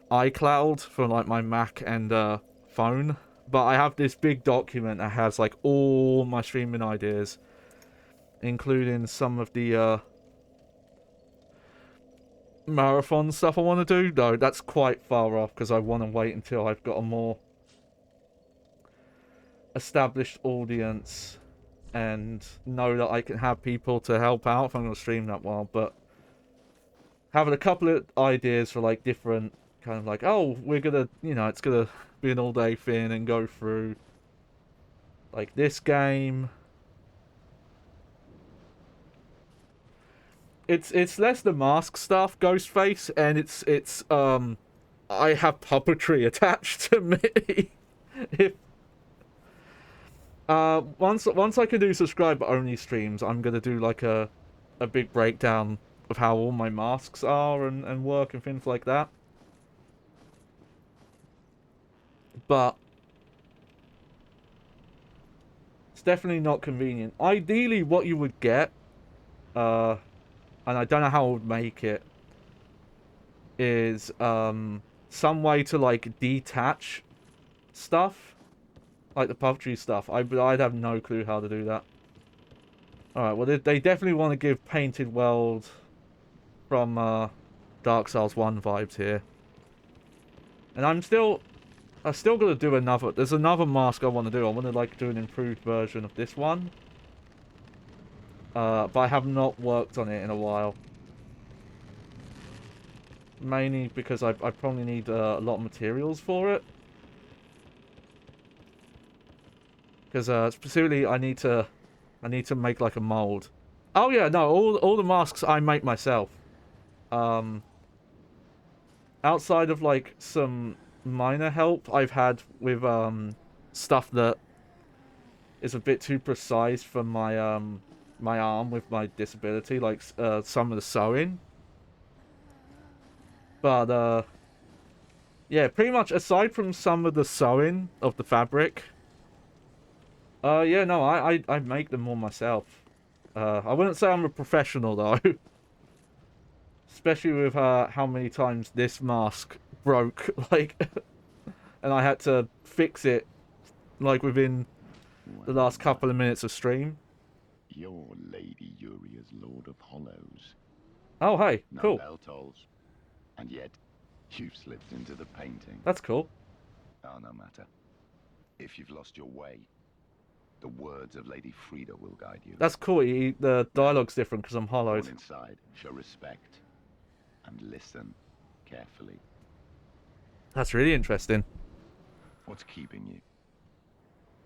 iCloud for like my Mac and phone. But I have this big document that has like all my streaming ideas, including some of the marathon stuff I want to do. Though that's quite far off because I want to wait until I've got a more established audience and know that I can have people to help out if I'm going to stream that while. But having a couple of ideas for like different kind of like, oh, we're gonna, you know, it's gonna be an all-day thing and go through like this game. It's less the mask stuff, Ghostface, and it's I have puppetry attached to me. If once I can do subscriber only streams, I'm gonna do like a big breakdown of how all my masks are and work and things like that. But it's definitely not convenient. Ideally, what you would get, and I don't know how I would make it, is some way to like detach stuff, like the puppetry stuff. I'd have no clue how to do that. All right, well they definitely want to give Painted World from Dark Souls 1 vibes here, and I still got to do another. There's another mask I want to do. I want to like do an improved version of this one. But I have not worked on it in a while. Mainly because I probably need a lot of materials for it. Because specifically I need to make like a mold. Oh yeah, no, all the masks I make myself. Outside of like some minor help I've had with stuff that is a bit too precise for my my arm with my disability, like some of the sewing. But, yeah, pretty much aside from some of the sewing of the fabric, yeah, no, I make them all myself. I wouldn't say I'm a professional, though. Especially with how many times this mask broke, like, and I had to fix it, like, within the Well, last couple of minutes of stream. you're Lady Uria's Lord of Hollows. Oh, hey, No cool. bell tolls. And yet, you've slipped into the painting. That's cool. Oh, no matter. If you've lost your way, the words of Lady Frida will guide you. That's cool. The dialogue's different because I'm hollowed. Born inside, show respect. And listen carefully. That's really interesting. What's keeping you?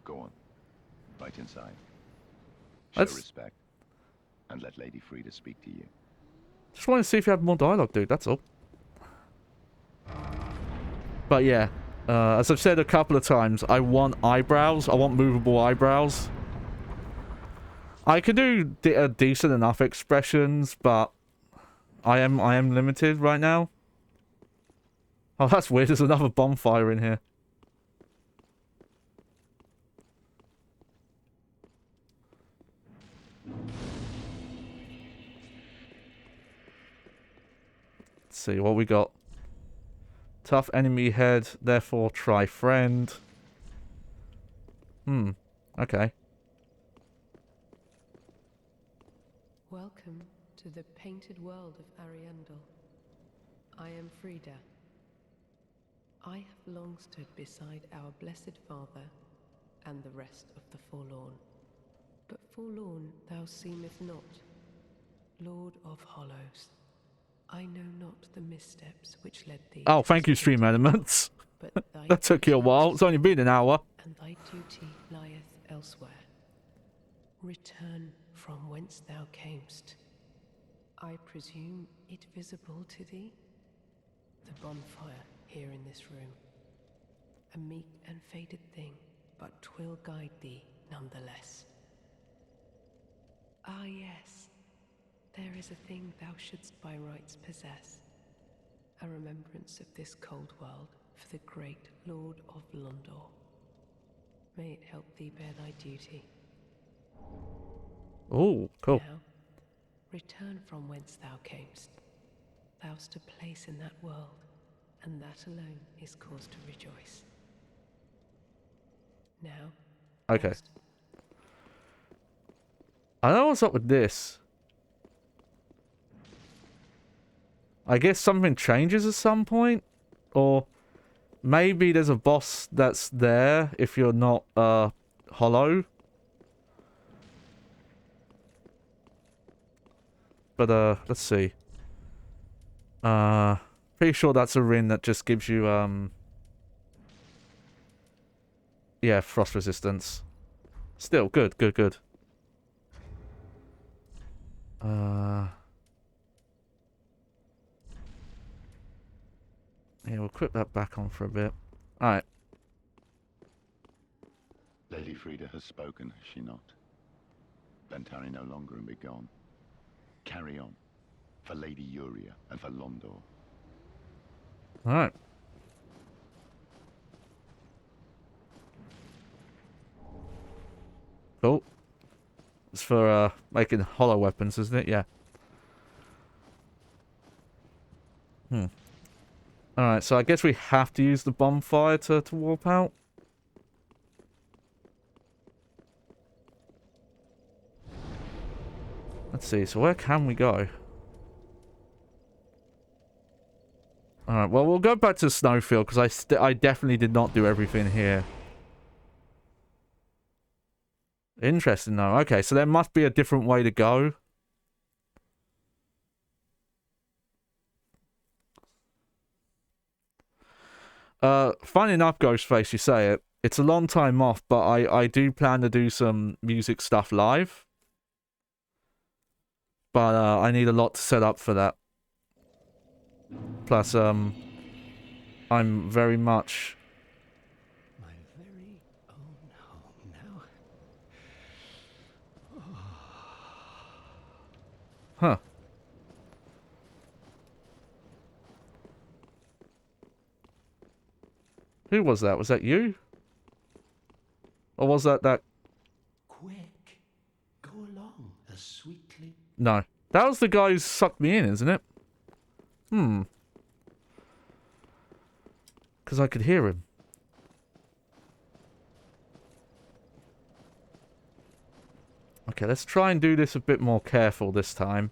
Go on. Right inside. Show That's... respect. And let Lady Frida speak to you. Just wanted to see if you had more dialogue, dude. That's all. But yeah, as I've said a couple of times, I want eyebrows. I want movable eyebrows. I can do decent enough expressions, but I am limited right now. Oh, that's weird. There's another bonfire in here. Let's see what we got. Tough enemy head, therefore try friend. Okay. Welcome to the painted world of Ariandel. I am Frida. I have long stood beside our blessed Father and the rest of the forlorn. But forlorn thou seemeth not, Lord of Hollows. I know not the missteps which led thee. Oh, thank you, to Stream Elements. but thy That took you a while. It's only been an hour. and thy duty lieth elsewhere. Return from whence thou camest. I presume it visible to thee? The bonfire here in this room. A meek and faded thing, but 'twill guide thee nonetheless. Ah yes, there is a thing thou shouldst by rights possess. A remembrance of this cold world for the great Lord of Londor. May it help thee bear thy duty. Oh, cool. Now, return from whence thou camest. Thou'st a place in that world, and that alone is cause to rejoice. Now, Okay. whilst I don't know what's up with this. I guess something changes at some point? Or maybe there's a boss that's there if you're not, hollow. But, let's see. Pretty sure that's a ring that just gives you, yeah, frost resistance. Still, good, good, good. Yeah, we'll put that back on for a bit. Alright. Lady Frida has spoken, has she not? Then tarry no longer and be gone. Carry on. For Lady Uria and for Londor. Alright. Cool. It's for, making hollow weapons, isn't it? Yeah. Alright, so I guess we have to use the bonfire to warp out. Let's see, so where can we go? Alright, well, we'll go back to Snowfield, because I definitely did not do everything here. Interesting, though. Okay, so there must be a different way to go. Funny enough, Ghostface, you say it. It's a long time off, but I do plan to do some music stuff live. But, I need a lot to set up for that. Plus, I'm very much... My very own home now. Huh. Who was that? Was that you? Or was that... Quick, go along as sweetly. No. That was the guy who sucked me in, isn't it? Hmm. Because I could hear him. Okay, let's try and do this a bit more careful this time.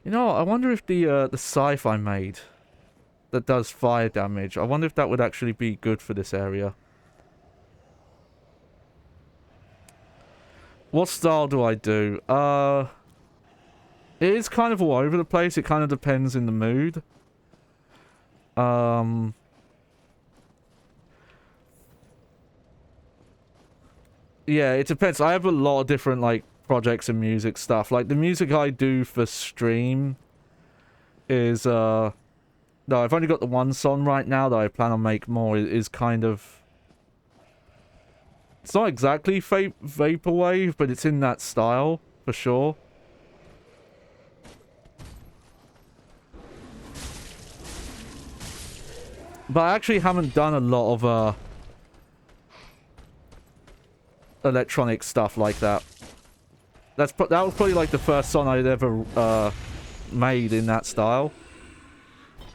You know, I wonder if the scythe I made that does fire damage, I wonder if that would actually be good for this area. What style do I do? It is kind of all over the place. It kind of depends in the mood. Yeah, it depends. I have a lot of different, like, projects and music stuff. Like, the music I do for stream is, no, I've only got the one song right now that I plan on make more. It is kind of... It's not exactly vaporwave, but it's in that style, for sure. But I actually haven't done a lot of, electronic stuff like that. That was probably like the first song I'd ever made in that style.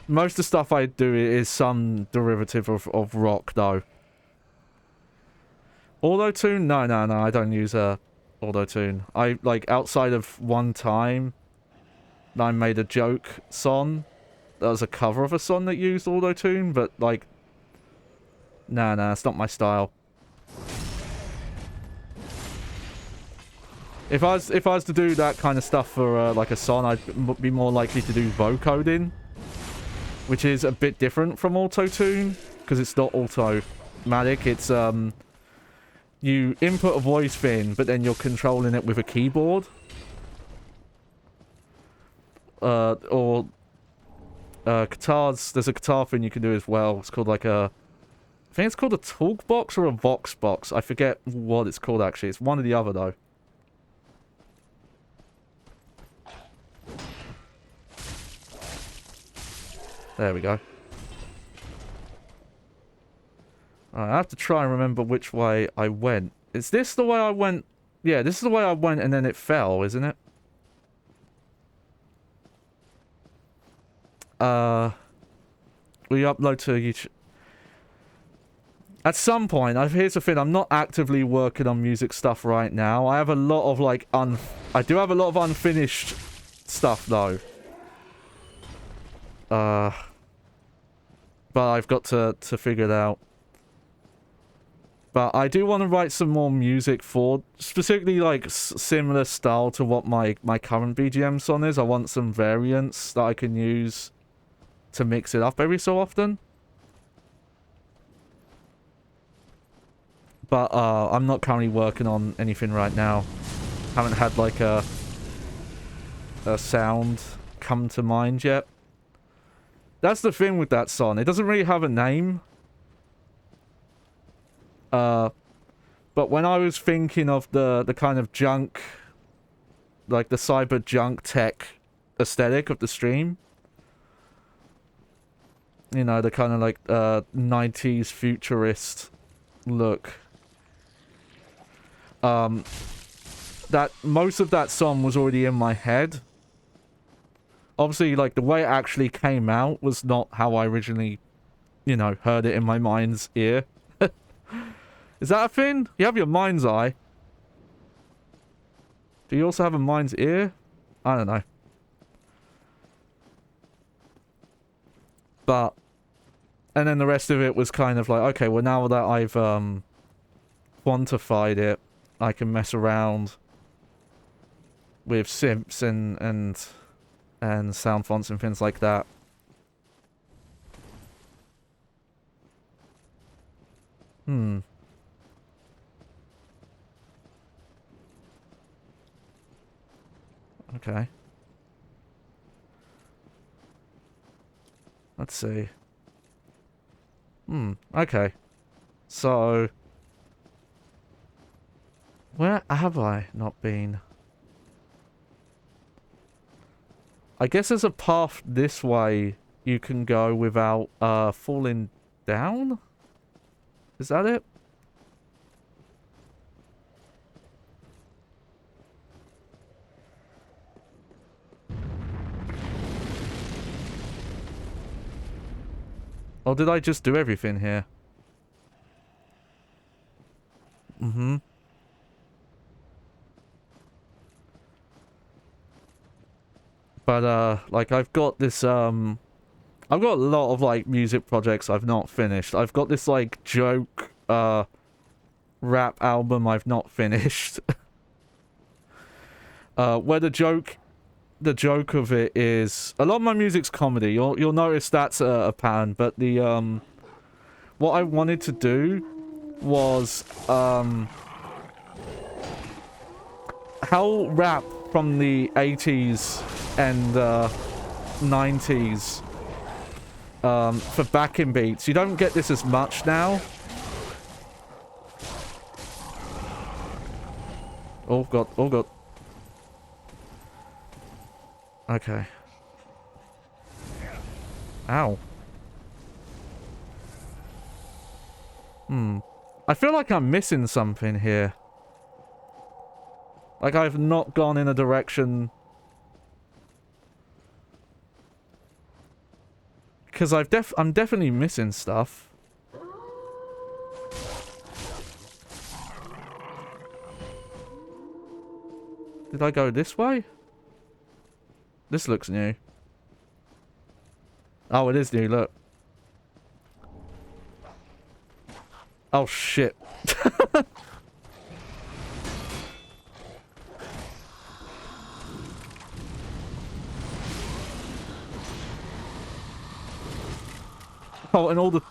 Most of the stuff I do is some derivative of rock, though. Auto-tune? No, I don't use auto-tune. I, like, outside of one time, I made a joke song. That was a cover of a song that used auto-tune, but, like, nah, it's not my style. If I was to do that kind of stuff for like a song, I'd be more likely to do vocoding, which is a bit different from auto-tune because it's not automatic. It's you input a voice thing, but then you're controlling it with a keyboard, or guitars. There's a guitar thing you can do as well. It's called like a, I think it's called a talk box or a vox box. I forget what it's called actually. It's one or the other though. There we go. I have to try and remember which way I went. Is this the way I went? Yeah, this is the way I went and then it fell, isn't it? We upload to YouTube. At some point, here's the thing, I'm not actively working on music stuff right now. I have a lot of, like, I do have a lot of unfinished stuff, though. But I've got to figure it out. But I do want to write some more music for, specifically, like, similar style to what my current BGM song is. I want some variants that I can use to mix it up every so often. But I'm not currently working on anything right now. Haven't had, like, a sound come to mind yet. That's the thing with that song. It doesn't really have a name. But when I was thinking of the kind of junk, like the cyber junk tech aesthetic of the stream, you know, the kind of like 90s futurist look, that most of that song was already in my head. Obviously, like, the way it actually came out was not how I originally, you know, heard it in my mind's ear. Is that a thing? You have your mind's eye. Do you also have a mind's ear? I don't know. But, and then the rest of it was kind of like, okay, well, now that I've quantified it, I can mess around with synths and sound fonts and things like that. Okay. Let's see. Okay. So, where have I not been? I guess there's a path this way you can go without falling down? Is that it? Or did I just do everything here? Mm-hmm. But, like, I've got this, I've got a lot of, like, music projects I've not finished. I've got this, like, joke, rap album I've not finished. Where the joke of it is, a lot of my music's comedy. You'll notice that's a pattern, but the, what I wanted to do was, how rap from the 80s and 90s for backing beats. You don't get this as much now. Oh god, oh god. Okay. Ow. I feel like I'm missing something here. Like I've not gone in a direction. Because I'm definitely missing stuff. Did I go this way? This looks new. Oh, it is new, look. Oh, shit. Oh, and all the...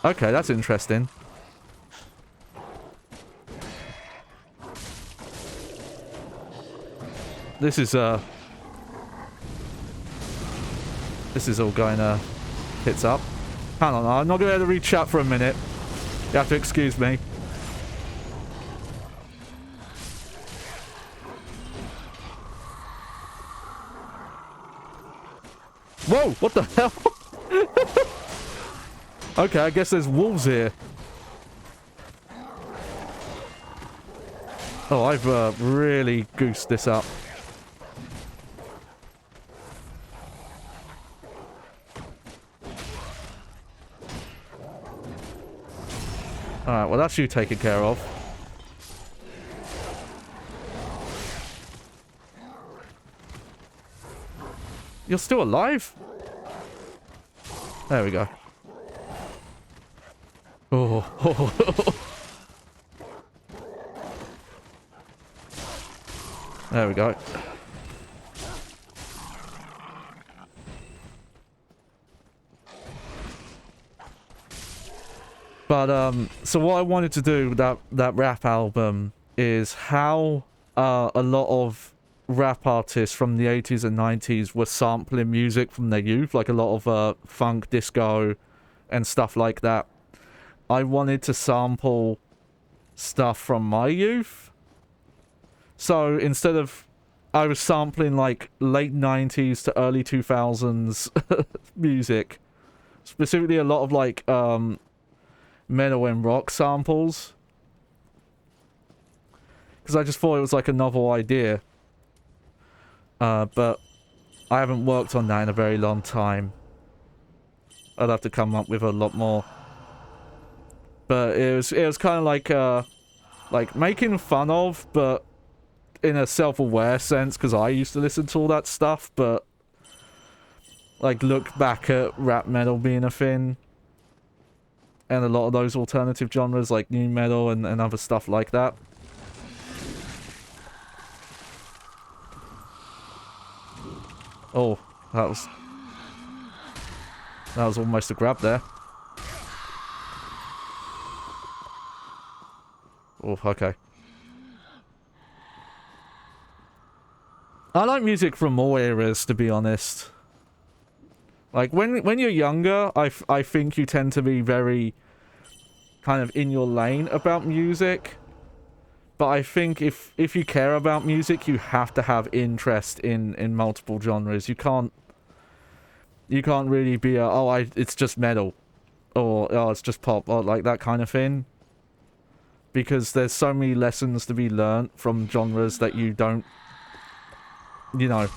Okay, that's interesting. This is all going hits up. Hang on, I'm not going to be able to read chat for a minute. You have to excuse me. Whoa, what the hell? Okay, I guess there's wolves here. Oh, I've really goosed this up. Alright, well that's you taken care of. You're still alive? There we go. Oh. There we go. But, so what I wanted to do with that rap album is how a lot of rap artists from the 80s and 90s were sampling music from their youth, like a lot of funk, disco, and stuff like that. I wanted to sample stuff from my youth. So instead of... I was sampling like late 90s to early 2000s music. Specifically a lot of like metal and rock samples. Because I just thought it was like a novel idea. But I haven't worked on that in a very long time. I'd have to come up with a lot more. But it was kind of like making fun of, but in a self-aware sense, because I used to listen to all that stuff, but like look back at rap metal being a thing, and a lot of those alternative genres like new metal and other stuff like that. Oh, that was almost a grab there. Oh, okay. I like music from all eras, to be honest. Like, when you're younger, I think you tend to be very kind of in your lane about music. But I think if you care about music, you have to have interest in multiple genres. You can't really be it's just metal, or oh, it's just pop, or like that kind of thing. Because there's so many lessons to be learnt from genres that you don't, you know,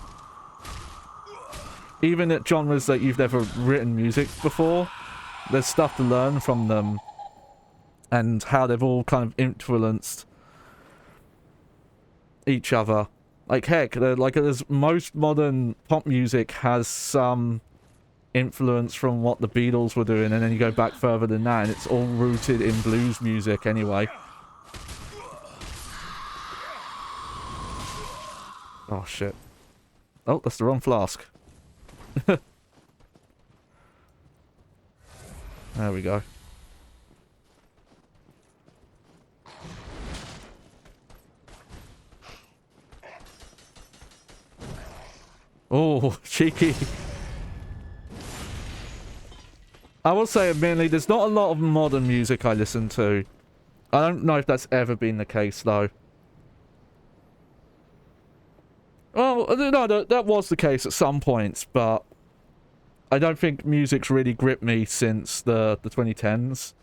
even at genres that you've never written music before, there's stuff to learn from them and how they've all kind of influenced each other. Like, heck, there's most modern pop music has some influence from what the Beatles were doing, and then you go back further than that, and it's all rooted in blues music anyway. Oh, shit. Oh, that's the wrong flask. There we go. Oh, cheeky. I will say, admittedly, there's not a lot of modern music I listen to. I don't know if that's ever been the case, though. Well, no, that was the case at some points, but I don't think music's really gripped me since the 2010s.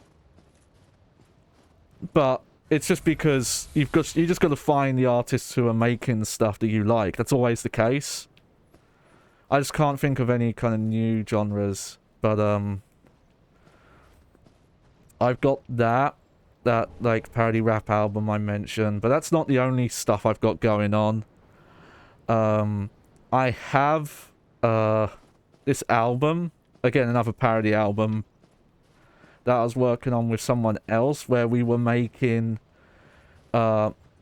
But it's just because you just got to find the artists who are making stuff that you like. That's always the case. I just can't think of any kind of new genres, but I've got that like parody rap album I mentioned, but that's not the only stuff I've got going on. I have this album, again another parody album that I was working on with someone else, where we were making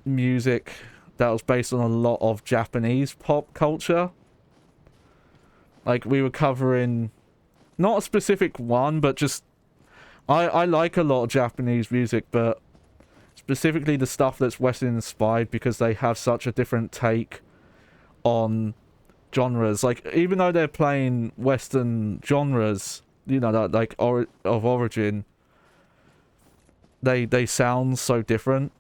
music that was based on a lot of Japanese pop culture. Like, we were covering not a specific one, but just I like a lot of Japanese music, but specifically the stuff that's Western inspired, because they have such a different take on genres. Like, even though they're playing Western genres, you know, that like of origin, they sound so different.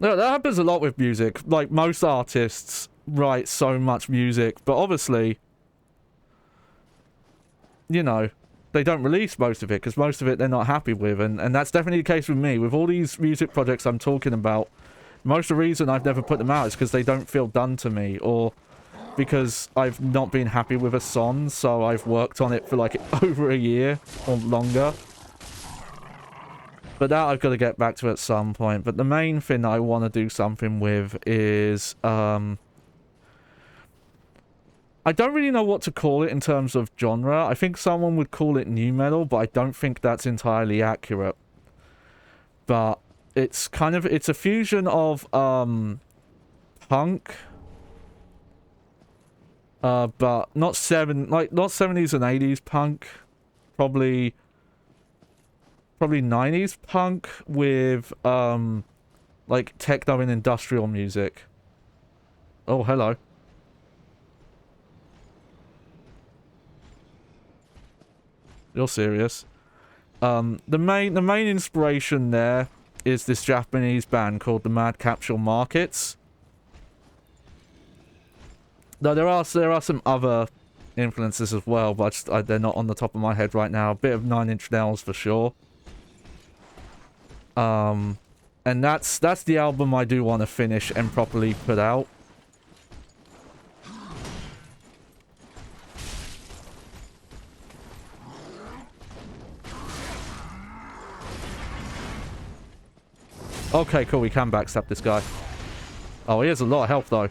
No, that happens a lot with music. Like, most artists write so much music, but obviously, you know, they don't release most of it, because most of it they're not happy with, and that's definitely the case with me. With all these music projects I'm talking about, most of the reason I've never put them out is because they don't feel done to me, or because I've not been happy with a song, so I've worked on it for like over a year or longer. But that I've got to get back to at some point. But the main thing that I want to do something with is I don't really know what to call it in terms of genre. I think someone would call it nu metal, but I don't think that's entirely accurate. But it's kind of, it's a fusion of punk, but not 70s and 80s punk, probably 90s punk with like techno and industrial music. Oh, hello. You're serious. The main inspiration there is this Japanese band called the Mad Capsule Markets. Though there are some other influences as well, but they're not on the top of my head right now. A bit of 9 Inch Nails for sure. And that's the album I do want to finish and properly put out. Okay, cool, we can backstab this guy. Oh, he has a lot of health, though.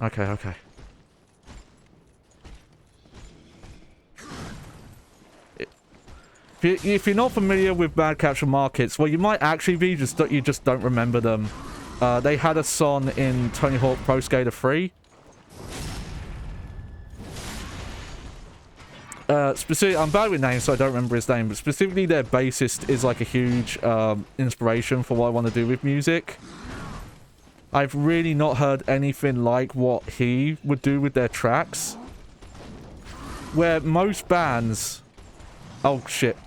Okay, okay. If you're not familiar with Mad Capsule Markets, well, you might actually be, you just don't remember them. They had a song in Tony Hawk Pro Skater 3. I'm bad with names, so I don't remember his name, but specifically their bassist is like a huge inspiration for what I want to do with music. I've really not heard anything like what he would do with their tracks. where most bands... Oh, shit.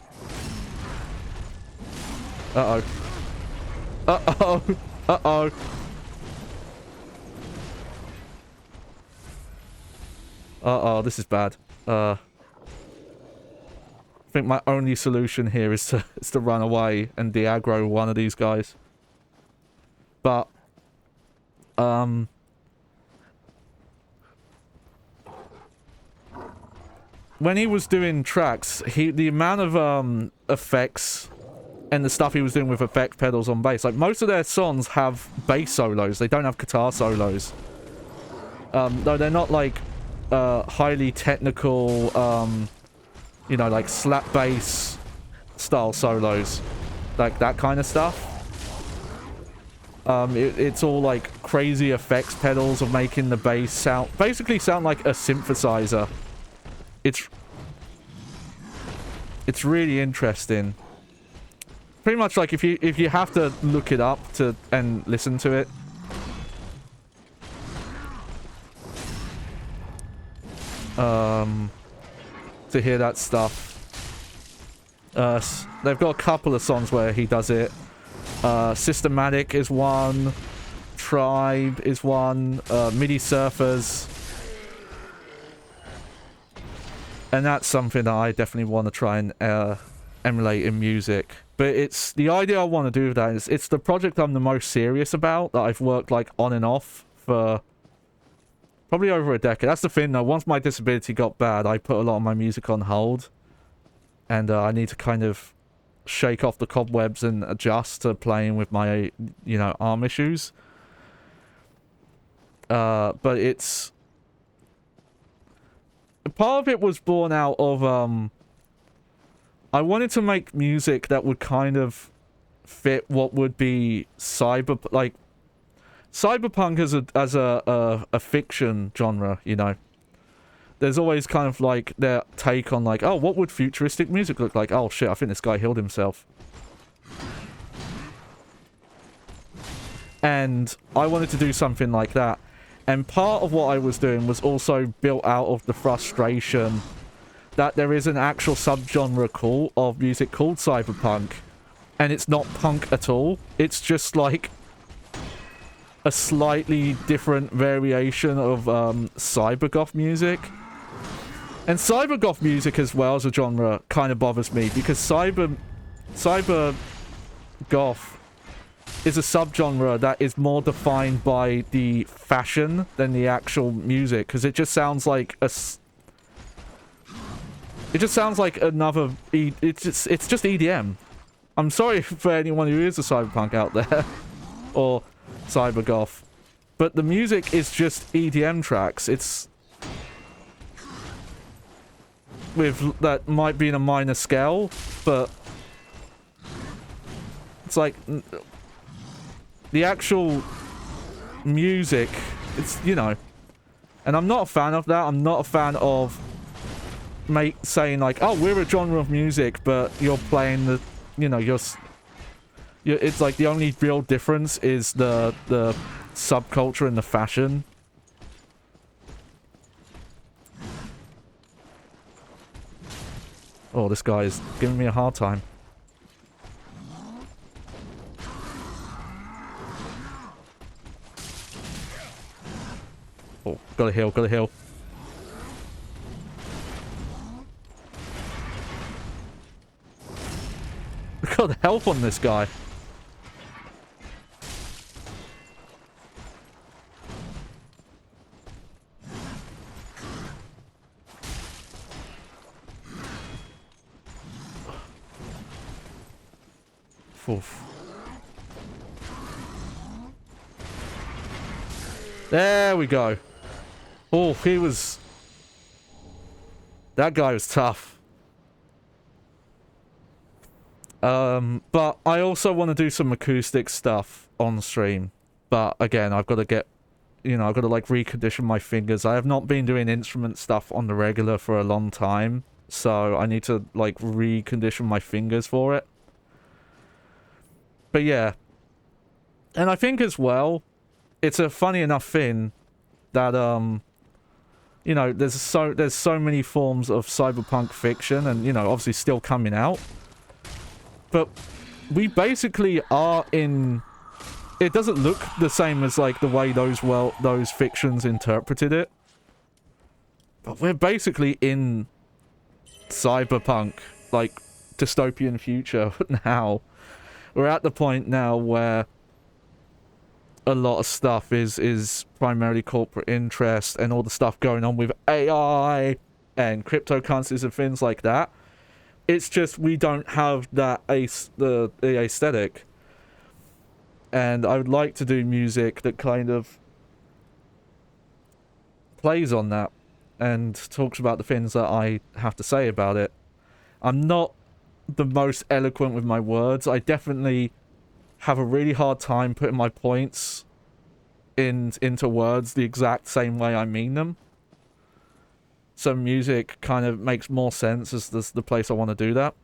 Uh-oh. Uh-oh. Uh-oh. Uh-oh, this is bad. I think my only solution here is to run away and de-aggro one of these guys. But, when he was doing tracks, the amount of, effects and the stuff he was doing with effect pedals on bass, like, most of their songs have bass solos. They don't have guitar solos. Though they're not, like, highly technical, you know, like, slap bass style solos. Like, that kind of stuff. It's all, like, crazy effects pedals of making the bass sound... basically sound like a synthesizer. It's really interesting. Pretty much like if you have to look it up and listen to it. To hear that stuff. They've got a couple of songs where he does it. Systematic is one. Tribe is one. MIDI Surfers. And that's something that I definitely want to try and emulate in music. But it's the idea I want to do with that is it's the project I'm the most serious about, that I've worked like on and off for probably over a decade. That's the thing though, once my disability got bad, I put a lot of my music on hold. And I need to kind of shake off the cobwebs and adjust to playing with my, you know, arm issues. But it's... part of it was born out of, I wanted to make music that would kind of fit what would be cyberpunk as a fiction genre, you know. There's always kind of like their take on like, oh, what would futuristic music look like? Oh shit, I think this guy healed himself. And I wanted to do something like that. And part of what I was doing was also built out of the frustration that there is an actual subgenre of music called cyberpunk. And it's not punk at all. It's just like a slightly different variation of cybergoth music. And cybergoth music as well as a genre kind of bothers me because cybergoth is a subgenre that is more defined by the fashion than the actual music, because it just sounds like it just sounds like another it's just EDM. I'm sorry for anyone who is a cyberpunk out there or cybergoth, but the music is just EDM tracks. It's with that might be in a minor scale, but it's like the actual music, it's, you know, and I'm not a fan of that. I'm not a fan of saying like, oh, we're a genre of music, but you're playing the, you know, it's like the only real difference is the subculture and the fashion. Oh, this guy is giving me a hard time. Oh, gotta heal, gotta heal. Look at the health on this guy. Oof. There we go. Oh, he was... that guy was tough. But I also want to do some acoustic stuff on stream. But again, I've got to get... you know, I've got to like recondition my fingers. I have not been doing instrument stuff on the regular for a long time. So I need to like recondition my fingers for it. But yeah. And I think as well, it's a funny enough thing that you know, there's so many forms of cyberpunk fiction, and you know, obviously still coming out. But we basically are in. It doesn't look the same as like the way those fictions interpreted it. But we're basically in cyberpunk, like dystopian future now. We're at the point now where a lot of stuff is primarily corporate interest, and all the stuff going on with AI and cryptocurrencies and things like that. It's just we don't have that the aesthetic. And I would like to do music that kind of plays on that and talks about the things that I have to say about it. I'm not the most eloquent with my words. I definitely have a really hard time putting my points into words the exact same way I mean them. So music kind of makes more sense as the place I want to do that.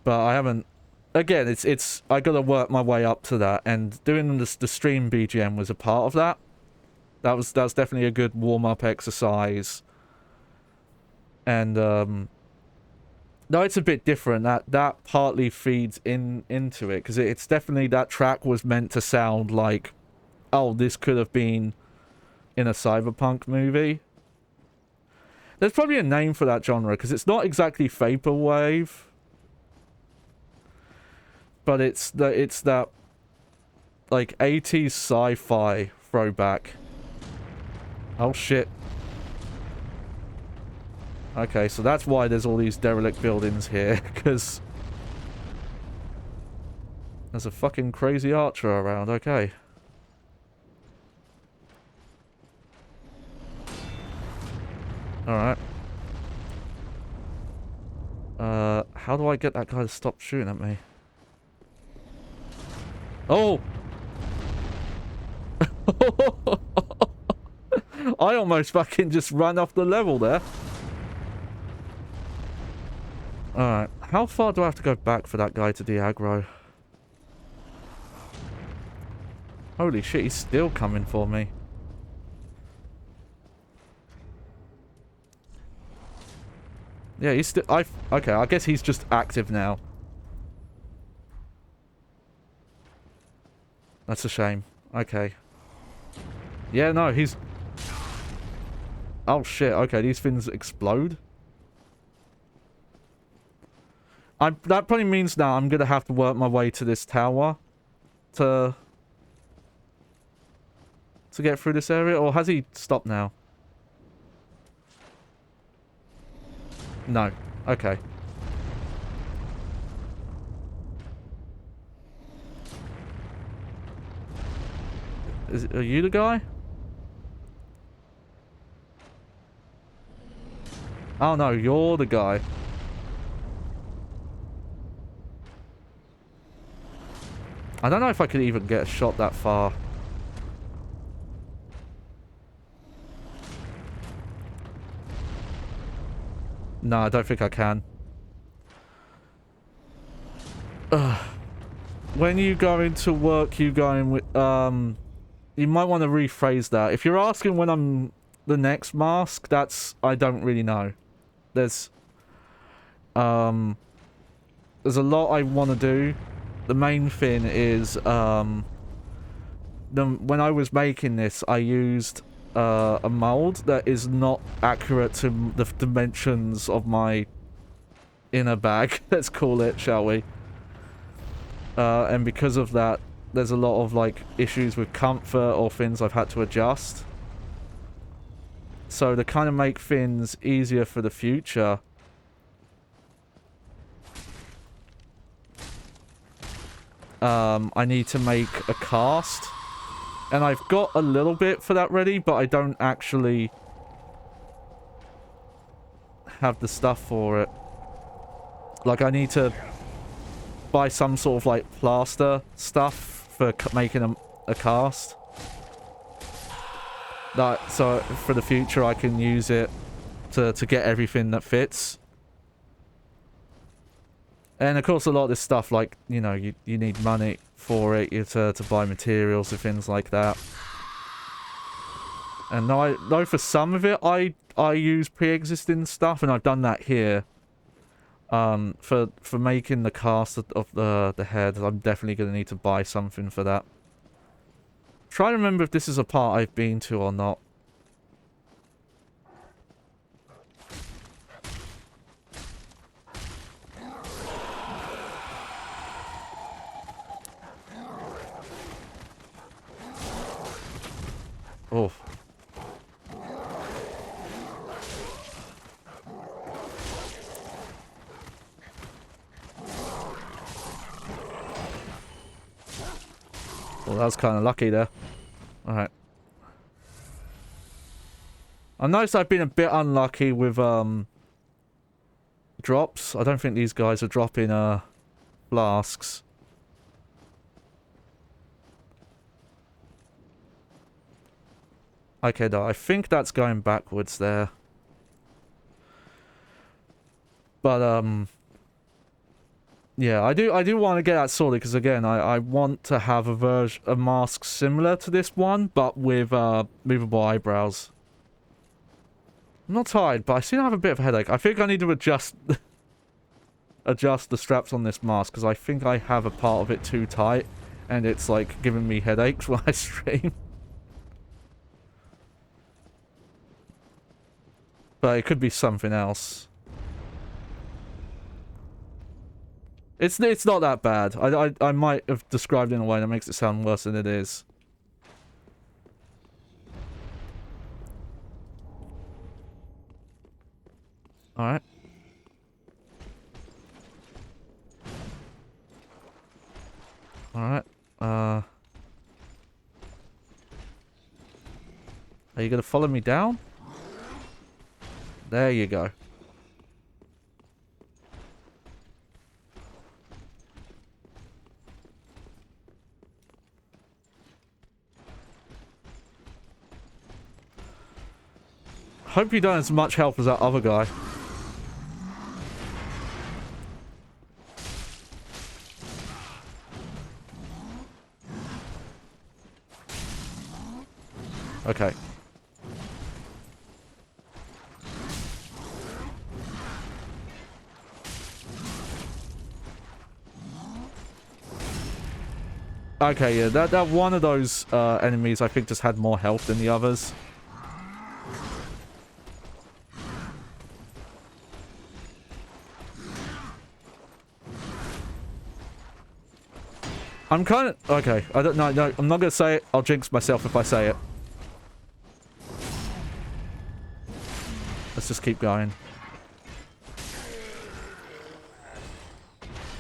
But I haven't. Again, it's I gotta work my way up to that, and doing the stream BGM was a part of that. That was definitely a good warm-up exercise. And no, it's a bit different. That partly feeds into it, because it's definitely, that track was meant to sound like, oh, this could have been in a cyberpunk movie. There's probably a name for that genre, because it's not exactly vaporwave, but it's that like 80s sci-fi throwback. Oh shit. Okay, so that's why there's all these derelict buildings here, because there's a fucking crazy archer around. Okay. Alright. How do I get that guy to stop shooting at me? Oh! I almost fucking just ran off the level there. Alright, how far do I have to go back for that guy to de-aggro? Holy shit, he's still coming for me. Yeah, he's still... Okay, I guess he's just active now. That's a shame. Okay. Yeah, no, he's... Oh shit, okay, these things explode? That probably means now I'm gonna have to work my way to this tower to get through this area, or has he stopped now? No. Okay. Are you the guy? Oh no, you're the guy. I don't know if I could even get a shot that far. No, I don't think I can. When you go into work, you going with... You might want to rephrase that. If you're asking when I'm the next mask, that's... I don't really know. There's a lot I want to do. The main thing is, when I was making this, I used a mold that is not accurate to the dimensions of my inner bag. Let's call it, shall we? And because of that, there's a lot of like issues with comfort or things I've had to adjust. So to kind of make things easier for the future, I need to make a cast. And I've got a little bit for that ready, but I don't actually have the stuff for it. Like, I need to buy some sort of, like, plaster stuff for making a cast. So, for the future, I can use it to get everything that fits. And, of course, a lot of this stuff, like, you know, you need money for it to buy materials and things like that. And no, for some of it, I use pre-existing stuff, and I've done that here. For making the cast of the head, I'm definitely gonna need to buy something for that. Try to remember if this is a part I've been to or not. Oh. Well, that was kind of lucky there. Alright. I noticed I've been a bit unlucky with, drops. I don't think these guys are dropping, flasks. Okay, though, I think that's going backwards there. But, yeah, I do want to get that sorted, because again, I want to have a mask similar to this one, but with, movable eyebrows. I'm not tired, but I seem to have a bit of a headache. I think I need to adjust the straps on this mask, because I think I have a part of it too tight, and it's, like, giving me headaches when I stream. But it could be something else. It's not that bad. I might have described it in a way that makes it sound worse than it is. Alright. Alright. Are you gonna follow me down? There you go. Hope you don't have as much help as that other guy. Okay. Okay, yeah, that one of those enemies I think just had more health than the others. I'm kind of... Okay, I don't know. No, I'm not going to say it. I'll jinx myself if I say it. Let's just keep going.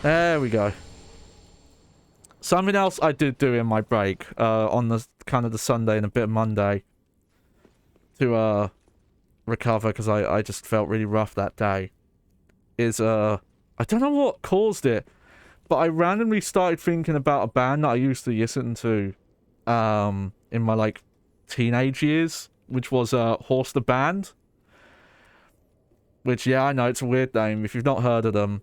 There we go. Something else I did do in my break, on the kind of the Sunday and a bit of Monday, to recover, because I just felt really rough that day, is I don't know what caused it, but I randomly started thinking about a band that I used to listen to in my, like, teenage years, which was Horse the Band. Which, yeah, I know, it's a weird name if you've not heard of them.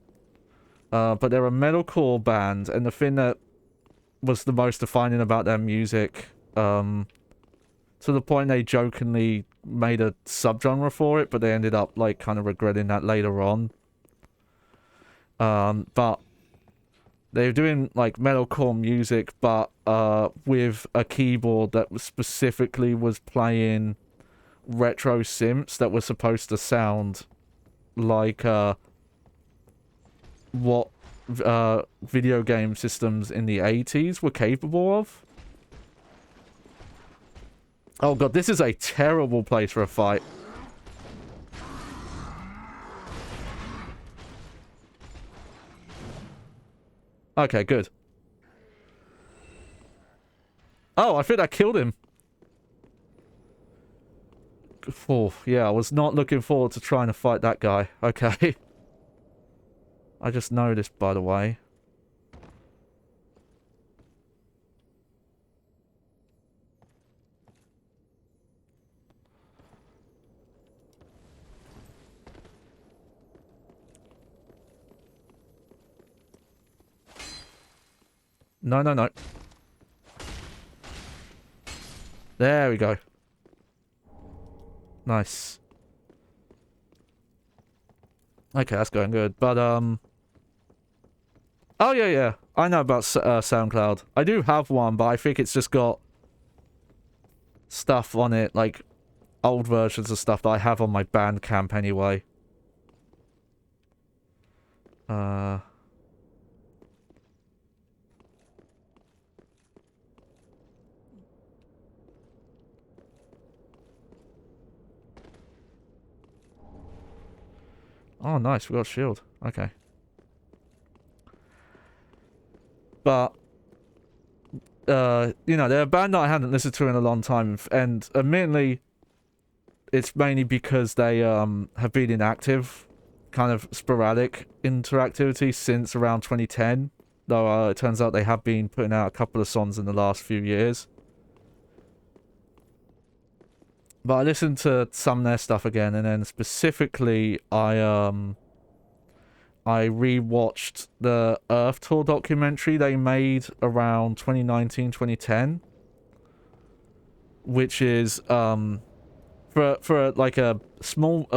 But they're a metalcore band, and the thing that was the most defining about their music, to the point they jokingly made a subgenre for it, but they ended up, like, kind of regretting that later on. But they were doing, like, metalcore music, but with a keyboard that was specifically was playing retro synths that were supposed to sound like what video game systems in the 80s were capable of. Oh god, this is a terrible place for a fight. Okay, good. Oh, I think I killed him. Oh, yeah, I was not looking forward to trying to fight that guy. Okay. I just noticed, by the way. No, no, no. There we go. Nice. Okay, that's going good. But, oh, yeah, yeah. I know about SoundCloud. I do have one, but I think it's just got stuff on it, like old versions of stuff that I have on my Bandcamp anyway. Oh, nice. We got a shield. Okay. But, you know, they're a band that I hadn't listened to in a long time. And admittedly, it's mainly because they have been inactive, kind of sporadic interactivity since around 2010. Though it turns out they have been putting out a couple of songs in the last few years. But I listened to some of their stuff again, and then specifically I rewatched the Earth Tour documentary they made around 2019, 2010, which is for like a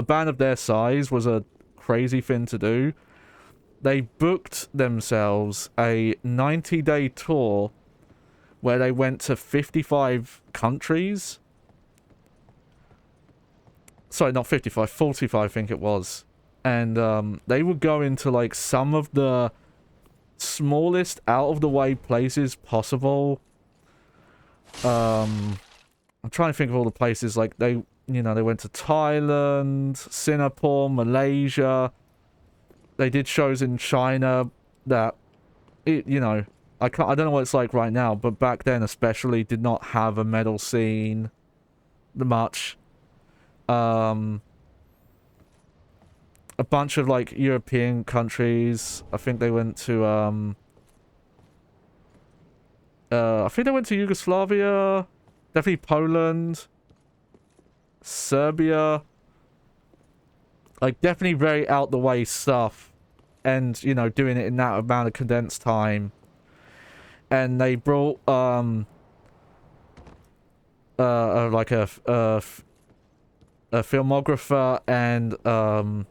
band of their size was a crazy thing to do. They booked themselves a 90-day tour where they went to 55 countries. Sorry, not 55, 45 I think it was. And they would go into like some of the smallest out-of-the-way places possible. I'm trying to think of all the places. Like they went to Thailand, Singapore, Malaysia. They did shows in China that, I don't know what it's like right now, but back then especially did not have a metal scene much. A bunch of like European countries. I think they went to I think they went to Yugoslavia, definitely Poland, Serbia. Like definitely very out the way stuff, and doing it in that amount of condensed time. And they brought like a filmographer and a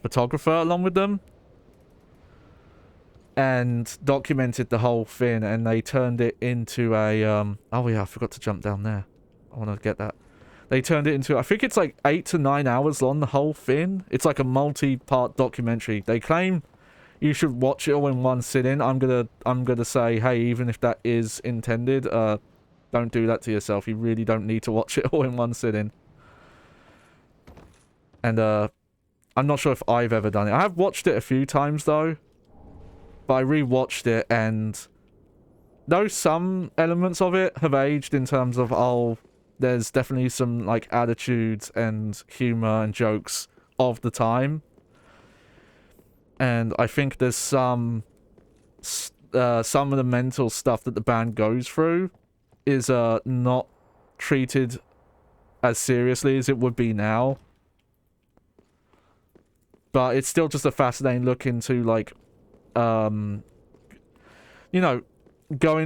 photographer along with them, and documented the whole thing, and they turned it into a oh yeah, I forgot to jump down there. I want to get that. They turned it into, I think it's like 8 to 9 hours long, the whole thing. It's like a multi-part documentary. They claim you should watch it all in one sitting. I'm gonna say, hey, even if that is intended, don't do that to yourself. You really don't need to watch it all in one sitting. And I'm not sure if I've ever done it. I have watched it a few times though, but I rewatched it, and though some elements of it have aged in terms of there's definitely some like attitudes and humor and jokes of the time, and I think there's some of the mental stuff that the band goes through is not treated as seriously as it would be now. But it's still just a fascinating look into, like, going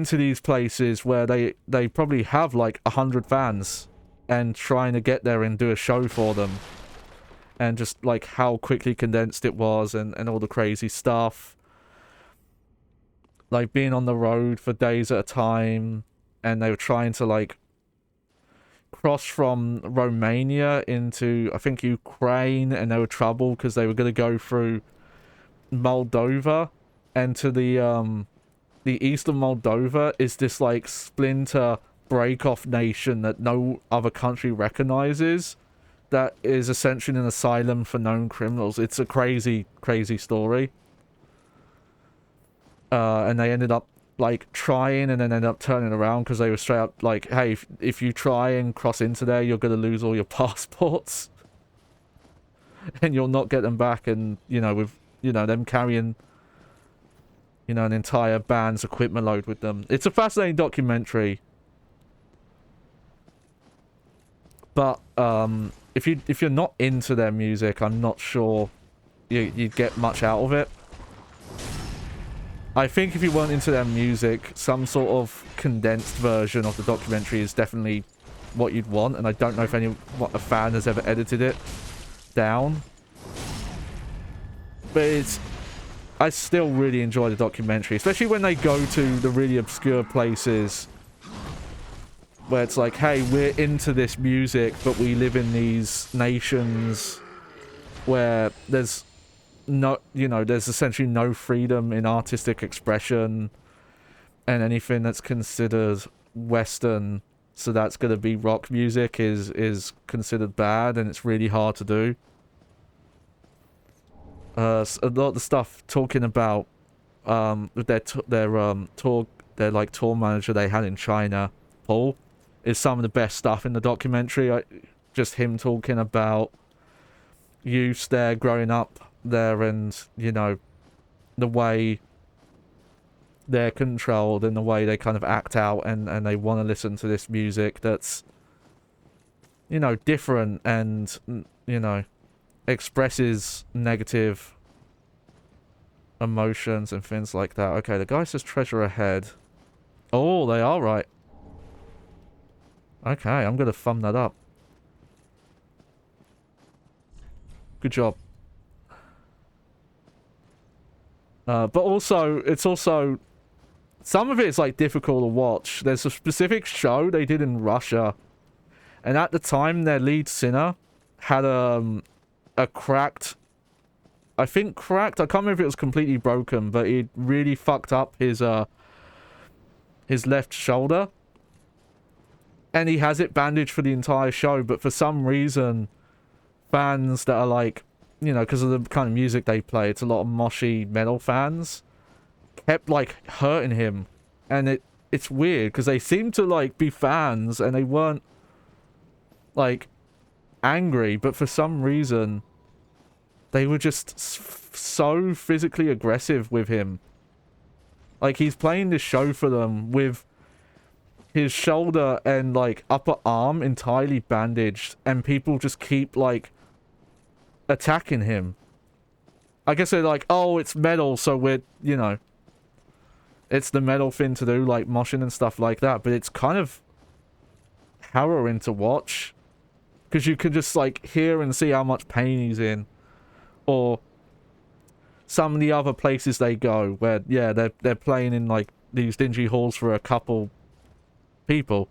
to these places where they probably have, like, 100 fans and trying to get there and do a show for them. And just, like, how quickly condensed it was and all the crazy stuff. Like, being on the road for days at a time, and they were trying to, like, cross from Romania into, I think, Ukraine, and they were troubled because they were going to go through Moldova, and to the eastern Moldova is this like splinter break-off nation that no other country recognizes, that is essentially an asylum for known criminals. It's a crazy, crazy story. And they ended up like trying, and then ended up turning around because they were straight up like, hey, if you try and cross into there, you're going to lose all your passports and you'll not get them back. And with them carrying an entire band's equipment load with them. It's a fascinating documentary, but if you're not into their music, I'm not sure you'd get much out of it. I think if you weren't into their music, some sort of condensed version of the documentary is definitely what you'd want, and I don't know if a fan has ever edited it down. But I still really enjoy the documentary, especially when they go to the really obscure places where it's like, hey, we're into this music, but we live in these nations where there's no, there's essentially no freedom in artistic expression, and anything that's considered Western, so that's going to be rock music, is considered bad, and it's really hard to do. A lot of the stuff talking about their tour manager they had in China, Paul, is some of the best stuff in the documentary. Just him talking about youth there growing up there, and the way they're controlled and the way they kind of act out, and they want to listen to this music that's different, and expresses negative emotions and things like that. Okay, the guy says treasure ahead. Oh, they are right. Okay, I'm gonna thumb that up. Good job. But also, it's also... some of it is, like, difficult to watch. There's a specific show they did in Russia, and at the time, their lead singer had a cracked... I think cracked? I can't remember if it was completely broken, but it really fucked up his left shoulder. And he has it bandaged for the entire show, but for some reason, fans that are like, because of the kind of music they play, it's a lot of moshy metal fans, kept, like, hurting him. And it's weird, because they seem to, like, be fans, and they weren't, like, angry, but for some reason, they were just so physically aggressive with him. Like, he's playing this show for them with his shoulder and, like, upper arm entirely bandaged, and people just keep, like, attacking him. I guess they're like, oh, it's metal, so we're, it's the metal thing to do, like moshing and stuff like that, but it's kind of harrowing to watch, because you can just, like, hear and see how much pain he's in. Or some of the other places they go where, yeah, they're playing in, like, these dingy halls for a couple people.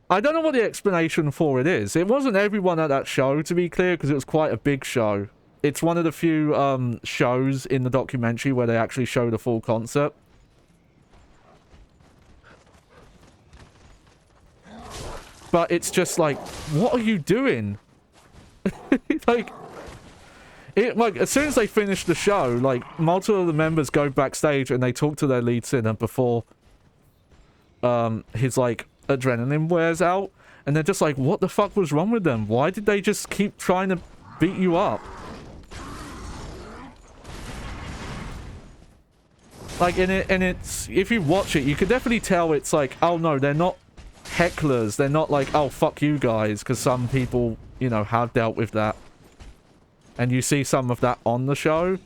I don't know what the explanation for it is. It wasn't everyone at that show, to be clear, because it was quite a big show. It's one of the few shows in the documentary where they actually show the full concert. But it's just like, what are you doing? like, as soon as they finish the show, like, multiple of the members go backstage and they talk to their lead singer before his, like, adrenaline wears out, and they're just like, what the fuck was wrong with them? Why did they just keep trying to beat you up? Like, and it's, if you watch it, you can definitely tell it's like, oh no, they're not hecklers. They're not like, oh, fuck you guys, because some people, have dealt with that. And you see some of that on the show.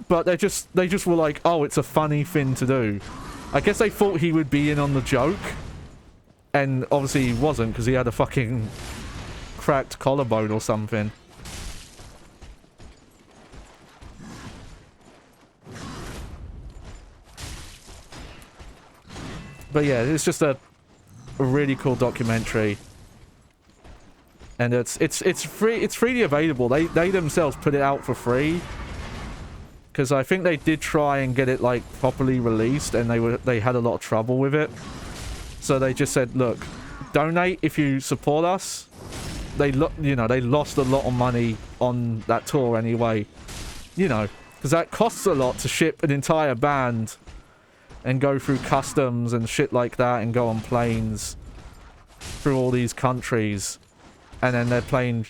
But they just were like, oh, it's a funny thing to do. I guess they thought he would be in on the joke. And obviously he wasn't, because he had a fucking cracked collarbone or something. But yeah, it's just a really cool documentary. And it's freely available. They themselves put it out for free. Because I think they did try and get it, like, properly released, and they had a lot of trouble with it. So they just said, look, donate if you support us. They lost a lot of money on that tour anyway. Because that costs a lot to ship an entire band and go through customs and shit like that, and go on planes through all these countries. And then they're playing,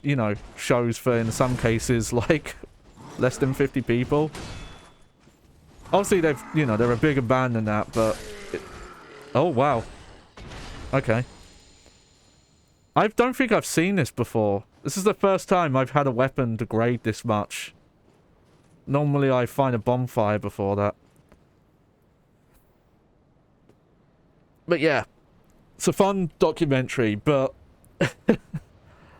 shows for, in some cases, like, less than 50 people. Obviously, they're a bigger band than that, but... oh, wow. Okay. I don't think I've seen this before. This is the first time I've had a weapon degrade this much. Normally, I find a bonfire before that. But yeah, it's a fun documentary, but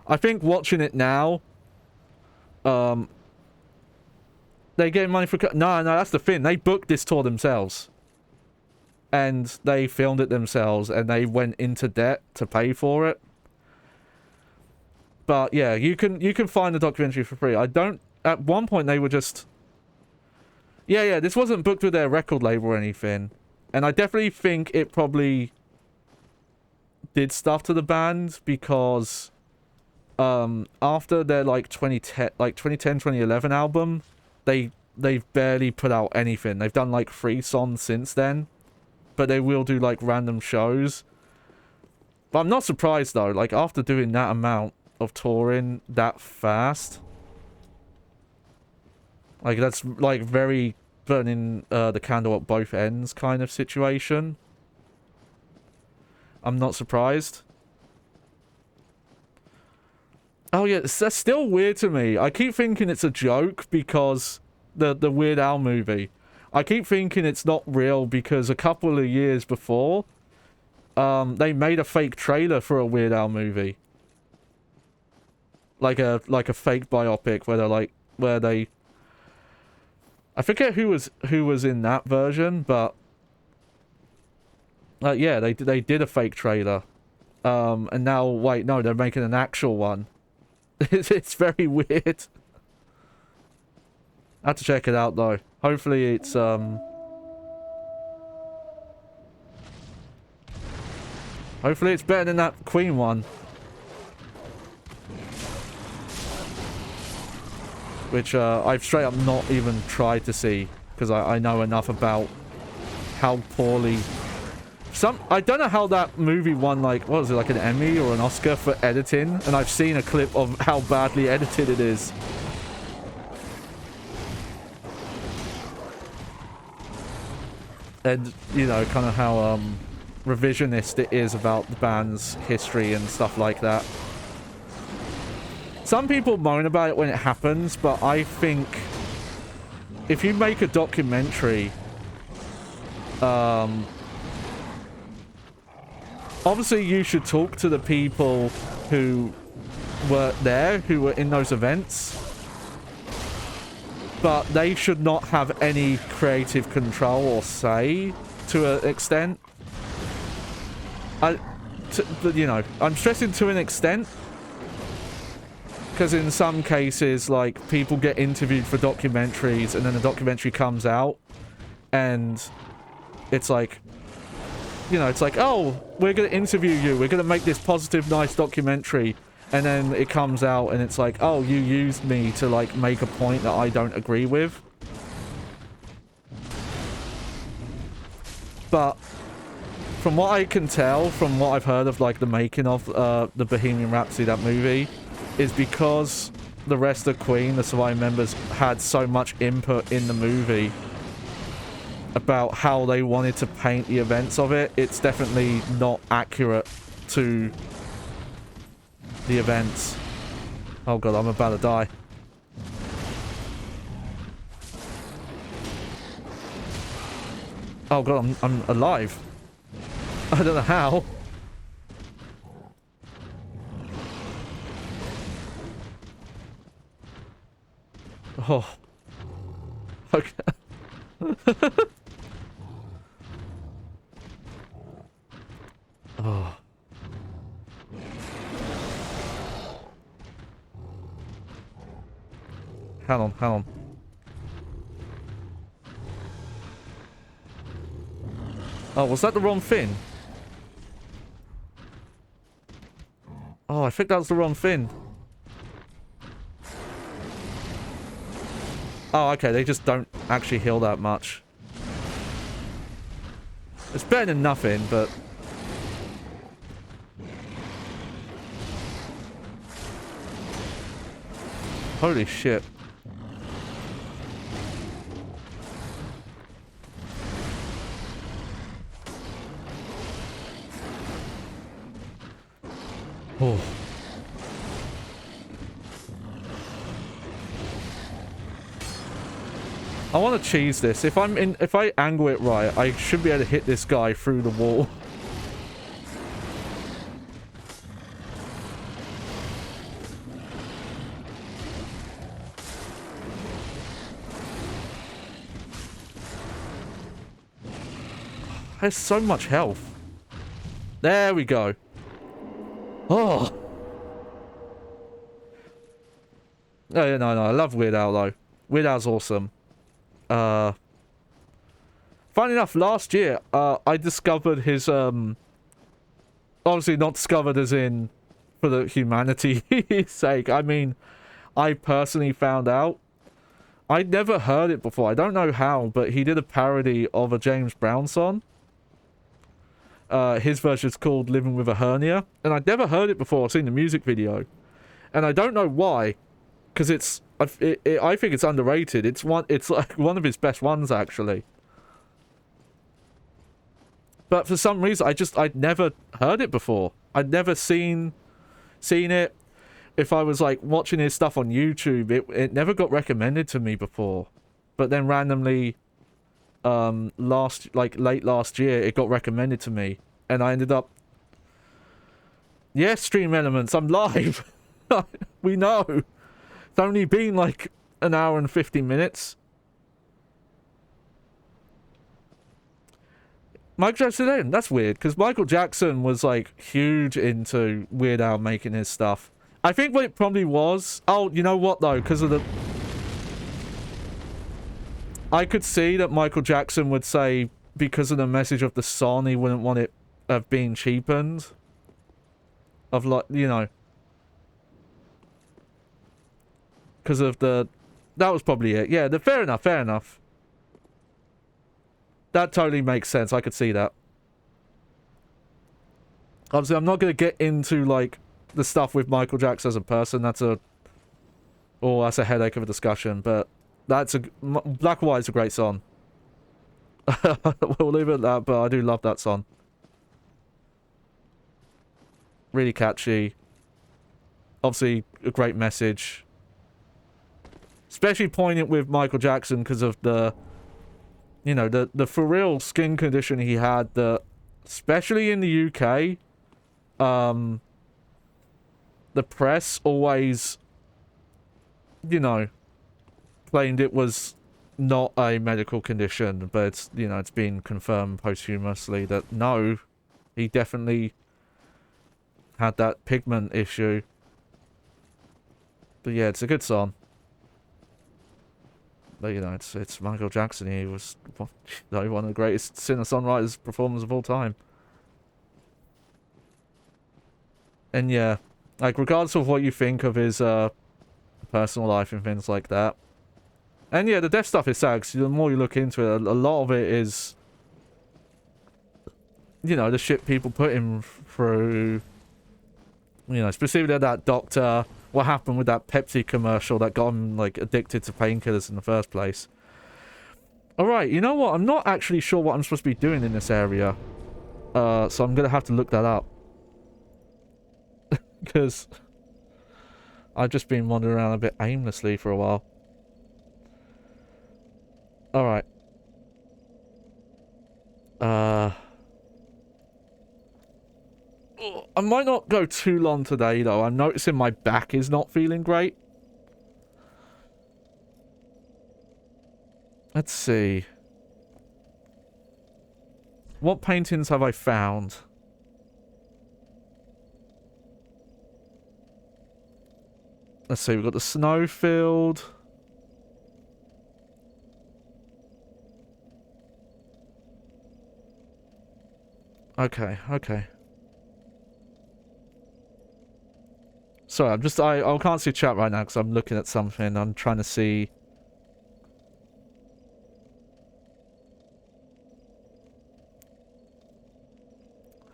I think watching it now, they get money for... No, that's the thing. They booked this tour themselves. And they filmed it themselves, and they went into debt to pay for it. But yeah, you can find the documentary for free. I don't... At one point, they were just... Yeah, this wasn't booked with their record label or anything. And I definitely think it probably did stuff to the band, because after their 2010 2011 album, they've barely put out anything. They've done 3 songs since then, but they will do random shows. But I'm not surprised though, after doing that amount of touring that fast, that's very burning the candle at both ends kind of situation. I'm not surprised. Oh yeah, that's still weird to me. I keep thinking it's a joke because the Weird Al movie. I keep thinking it's not real because a couple of years before, they made a fake trailer for a Weird Al movie. Like a fake biopic where they I forget who was in that version, but yeah, they did a fake trailer. And now, wait, no, they're making an actual one. It's very weird. I have to check it out though. Hopefully it's hopefully it's better than that Queen one. Which I've straight up not even tried to see, because I know enough about how poorly... I don't know how that movie won, what was it, an Emmy or an Oscar for editing, and I've seen a clip of how badly edited it is. And, kind of how revisionist it is about the band's history and stuff like that. Some people moan about it when it happens, but I think if you make a documentary, obviously you should talk to the people who were there, who were in those events, but they should not have any creative control or say to an extent. I'm stressing to an extent, because in some cases, people get interviewed for documentaries, and then the documentary comes out, and it's oh, we're going to interview you, we're going to make this positive, nice documentary, and then it comes out, and it's oh, you used me to, make a point that I don't agree with. But from what I can tell, from what I've heard of, the making of the Bohemian Rhapsody, that movie, is because the rest of Queen, the surviving members, had so much input in the movie about how they wanted to paint the events of it. It's definitely not accurate to the events. Oh god, I'm about to die. Oh god, I'm alive. I don't know how. Oh. Okay. Oh. Hang on. Oh, was that the wrong fin? Oh, I think that was the wrong fin. Oh, okay, they just don't actually heal that much. It's better than nothing, but... Holy shit. Oh. I want to cheese this. If I angle it right, I should be able to hit this guy through the wall. has so much health. There we go. Oh. No, yeah, no, I love Weird Al, though. Weird Al's awesome. Funny enough, last year, I discovered his, obviously not discovered as in for the humanity's sake. I mean, I personally found out. I'd never heard it before. I don't know how, but he did a parody of a James Brown song. His version's called Living with a Hernia. And I'd never heard it before. I've seen the music video. And I don't know why. Because I think it's underrated. It's like one of his best ones, actually. But for some reason, I'd never heard it before. I'd never seen it. If I was like watching his stuff on YouTube, it never got recommended to me before. But then randomly, late last year, it got recommended to me, and I ended up. Yes, Stream Elements, I'm live. We know. It's only been like an hour and 50 minutes. Michael Jackson, that's weird, because Michael Jackson was like huge into Weird Al making his stuff. I think what it probably was... Oh, you know what though, because of the... I could see that Michael Jackson would say, because of the message of the song, he wouldn't want it of being cheapened. Of like, you know... Because of the... That was probably it. Yeah, fair enough, fair enough. That totally makes sense. I could see that. Obviously, I'm not going to get into, like, the stuff with Michael Jackson as a person. That's a headache of a discussion. But Black and White is a great song. We'll leave it at that, but I do love that song. Really catchy. Obviously, a great message. Especially poignant with Michael Jackson because of the... You know, the for real skin condition he had that, especially in the UK, the press always, you know, claimed it was not a medical condition, but it's, you know, it's been confirmed posthumously that no, he definitely had that pigment issue. But yeah, it's a good song. But, you know, it's Michael Jackson. He was one of the greatest singer-songwriters performers of all time. And yeah, like, regardless of what you think of his personal life and things like that. And yeah, the death stuff is sad, 'cause the more you look into it, a lot of it is, you know, the shit people put him through. You know, specifically that doctor... What happened with that Pepsi commercial that got him, like, addicted to painkillers in the first place. Alright, you know what? I'm not actually sure what I'm supposed to be doing in this area. So I'm gonna have to look that up. Because I've just been wandering around a bit aimlessly for a while. Alright. I might not go too long today, though. I'm noticing my back is not feeling great. Let's see. What paintings have I found? Let's see, we've got the snowfield. Okay, okay. Sorry, I can't see chat right now because I'm looking at something. I'm trying to see.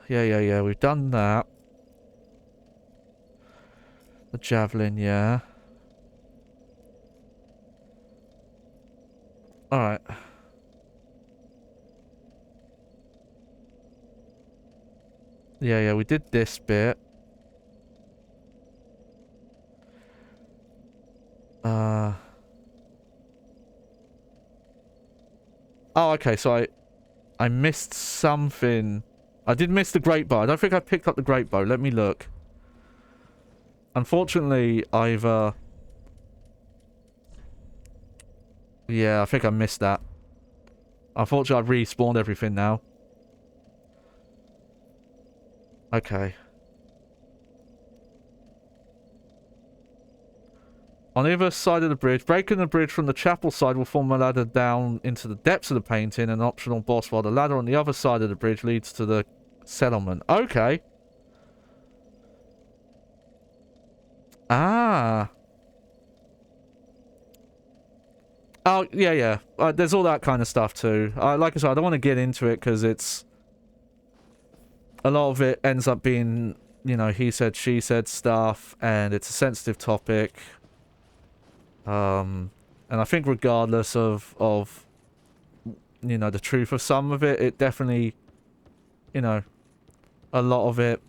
Yeah, we've done that. The javelin, yeah. Alright. Yeah, we did this bit. Oh, okay, so I missed something. I did miss the great bow. I don't think I picked up the great bow. Let me look. Unfortunately, yeah, I think I missed that. Unfortunately, I've respawned everything now. Okay. On either side of the bridge, breaking the bridge from the chapel side will form a ladder down into the depths of the painting, an optional boss, while the ladder on the other side of the bridge leads to the settlement. Okay. Ah. Oh, yeah, yeah. There's all that kind of stuff too. Like I said, I don't want to get into it because it's... A lot of it ends up being, you know, he said, she said stuff, and it's a sensitive topic. And I think regardless of, you know, the truth of some of it, it definitely, you know, a lot of it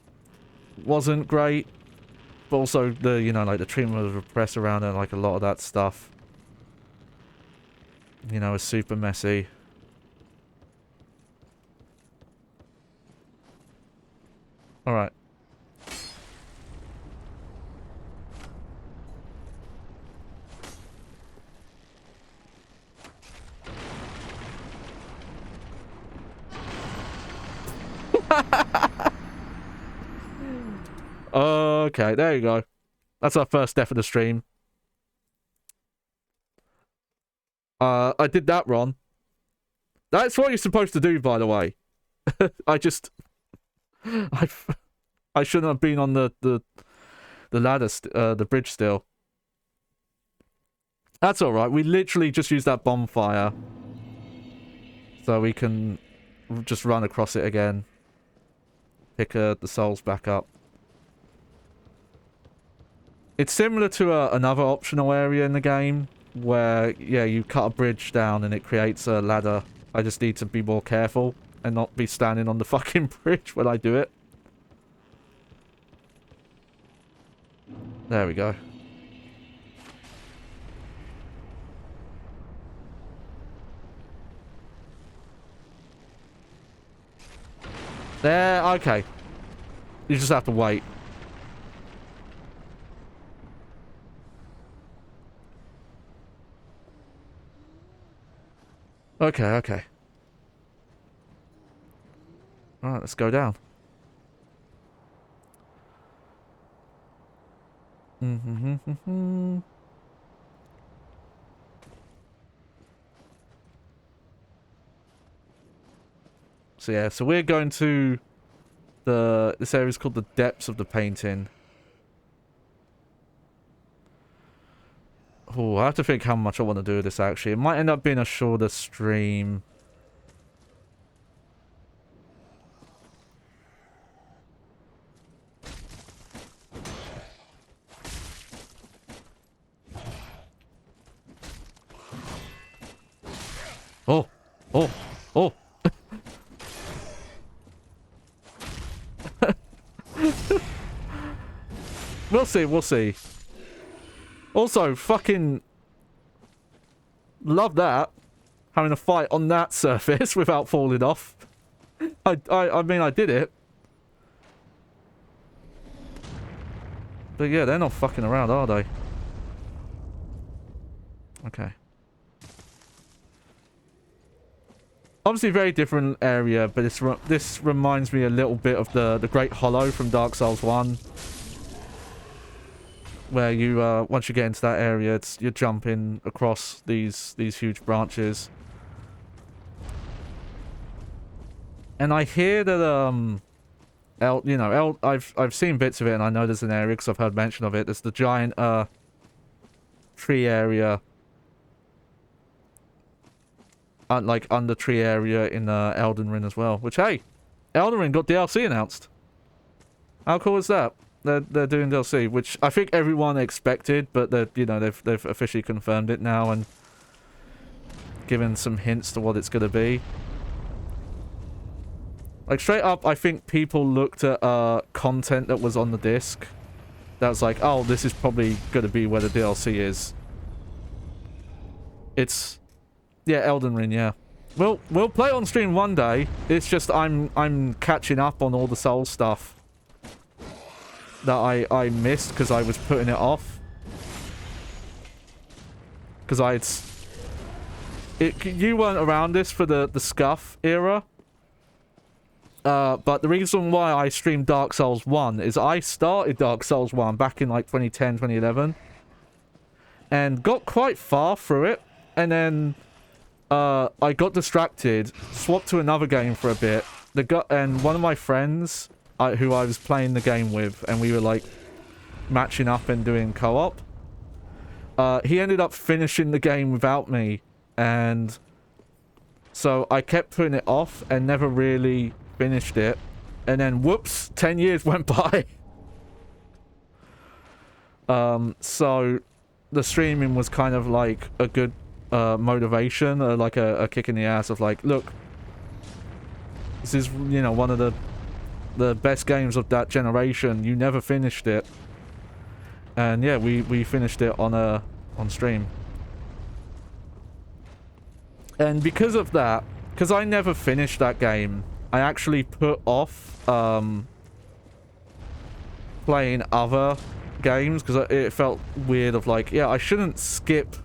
wasn't great. But also the, you know, like the treatment of the press around it, like a lot of that stuff, you know, is super messy. Alright. Okay, there you go. That's our first death of the stream. I did that wrong. That's what you're supposed to do, by the way. I just... I shouldn't have been on the ladder, the bridge still. That's alright, we literally just used that bonfire. So we can just run across it again. Pick the souls back up. It's similar to another optional area in the game, where, yeah, you cut a bridge down and it creates a ladder. I just need to be more careful and not be standing on the fucking bridge when I do it. There we go. There, okay. You just have to wait. Okay, okay. Alright, let's go down. So yeah, so we're going to this area is called the depths of the painting. Oh, I have to think how much I want to do with this actually. It might end up being a shorter stream. Oh, oh, oh. We'll see, we'll see. Also, fucking love that. Having a fight on that surface without falling off. I mean, I did it. But yeah, they're not fucking around, are they? Okay. Obviously, very different area, but this reminds me a little bit of the Great Hollow from Dark Souls 1. Where you, once you get into that area, you're jumping across these huge branches. And I hear that, I've seen bits of it, and I know there's an area because I've heard mention of it. There's the giant, tree area. Like, under tree area in, Elden Ring as well. Which, hey, Elden Ring got DLC announced. How cool is that? They're doing DLC, which I think everyone expected, but they've officially confirmed it now and given some hints to what it's gonna be. Like straight up, I think people looked at content that was on the disc. That was like, oh, this is probably gonna be where the DLC is. It's, yeah, Elden Ring, yeah. We'll play it on stream one day. It's just I'm catching up on all the Soul stuff that I missed because I was putting it off. Because you weren't around this for the Scuff era. But the reason why I streamed Dark Souls 1 is I started Dark Souls 1 back in like 2010, 2011. And got quite far through it. And then I got distracted, swapped to another game for a bit. And one of my friends who I was playing the game with, and we were like matching up and doing co-op, he ended up finishing the game without me. And so I kept putting it off and never really finished it. And then whoops, 10 years went by. So the streaming was kind of like a good motivation, like a kick in the ass of like, look, this is, you know, one of the best games of that generation. You never finished it. And yeah, we finished it on stream. And because of that, because I never finished that game, I actually put off playing other games because it felt weird of like, yeah, I shouldn't skip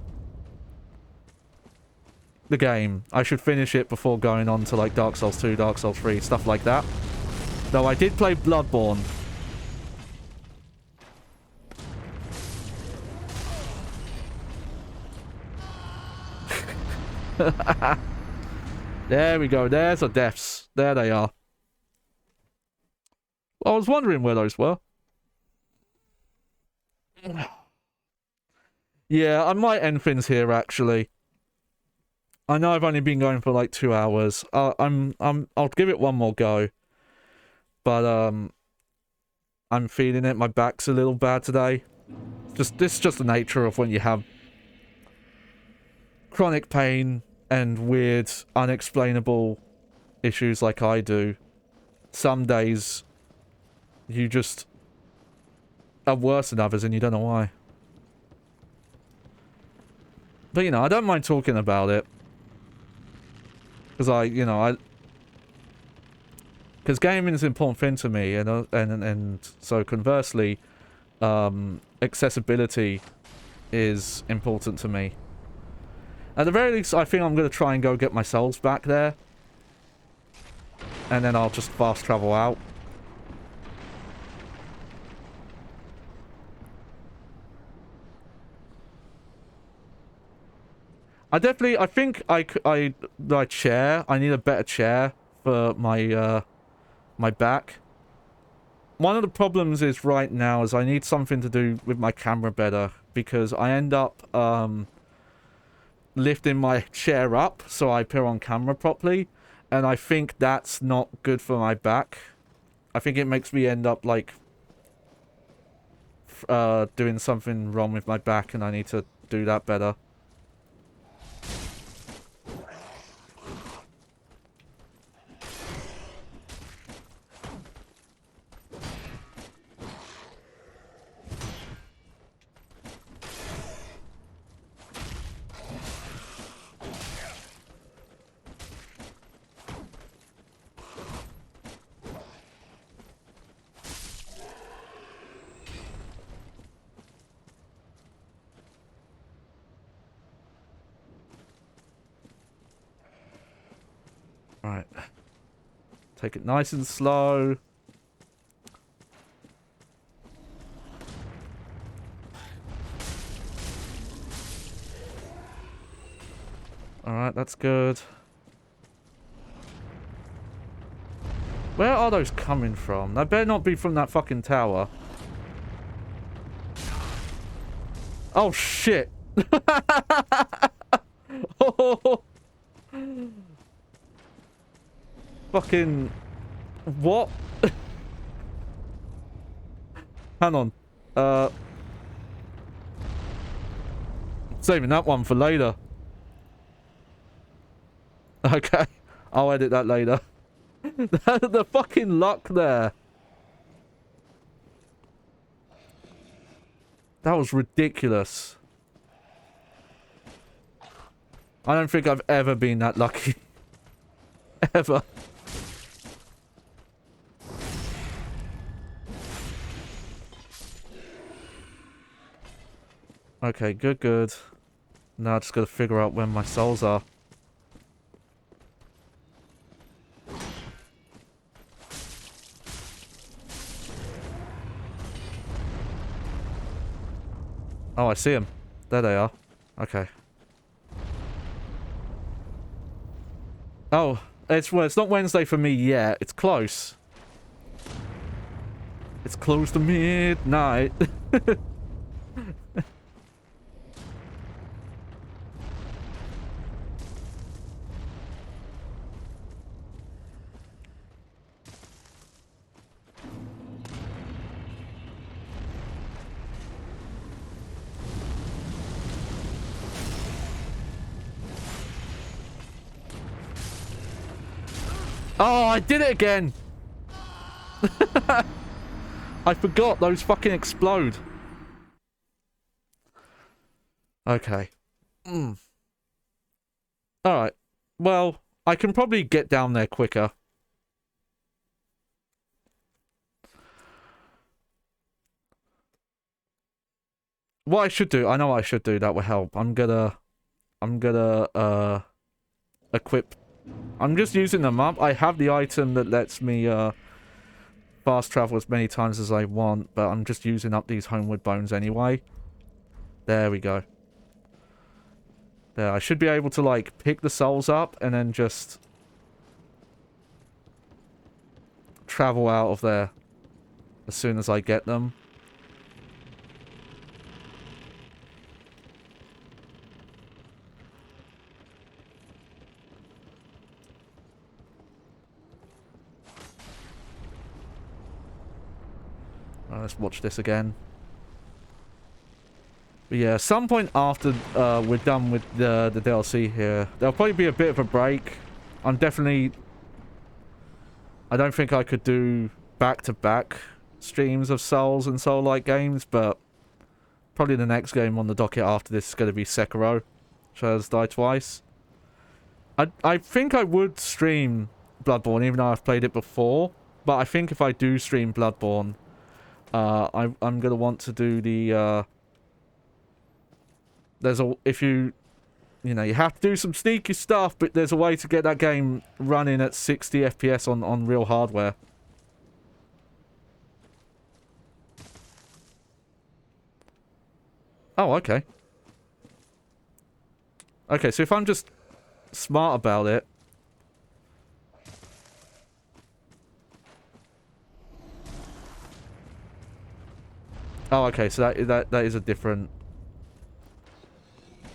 the game. I should finish it before going on to like Dark Souls 2, Dark Souls 3, stuff like that. Though I did play Bloodborne. There we go. There's the deaths. There they are. I was wondering where those were. Yeah, I might end things here actually. I know I've only been going for like 2 hours. I'll give it one more go. But I'm feeling it. My back's a little bad today. This is just the nature of when you have chronic pain and weird, unexplainable issues like I do. Some days you just are worse than others and you don't know why. But, you know, I don't mind talking about it. Because because gaming is an important thing to me, and so conversely, accessibility is important to me. At the very least, I think I'm going to try and go get my souls back there. And then I'll just fast travel out. I think my chair, I need a better chair for my, my back. One of the problems is right now is I need something to do with my camera better, because I end up, lifting my chair up so I appear on camera properly, and I think that's not good for my back. I think it makes me end up, like, doing something wrong with my back, and I need to do that better. Right. Take it nice and slow. Alright, that's good. Where are those coming from? They better not be from that fucking tower. Oh, shit. Oh. Fucking... What? Hang on. Saving that one for later. Okay. I'll edit that later. The fucking luck there. That was ridiculous. I don't think I've ever been that lucky. Ever. Okay, good, good. Now I just gotta figure out when my souls are. Oh, I see them. There they are. Okay. Oh, well, it's not Wednesday for me yet. It's close. It's close to midnight. Oh, I did it again! I forgot those fucking explode. Okay. Alright. Well, I can probably get down there quicker. What I should do, I know what I should do that will help. I'm gonna equip. I'm just using them up. I have the item that lets me fast travel as many times as I want, but I'm just using up these homeward bones anyway. There we go. There, I should be able to like pick the souls up and then just travel out of there as soon as I get them. Let's watch this again. But yeah, some point after we're done with the DLC here, there'll probably be a bit of a break. I don't think I could do back-to-back streams of Souls and Soul-like games, but probably the next game on the docket after this is going to be Sekiro, which has Die Twice. I think I would stream Bloodborne, even though I've played it before, but I think if I do stream Bloodborne, I'm gonna want to do the you have to do some sneaky stuff, but there's a way to get that game running at 60 FPS on real hardware. Oh, okay. Okay, so if I'm just smart about it. Oh, okay, so that is a different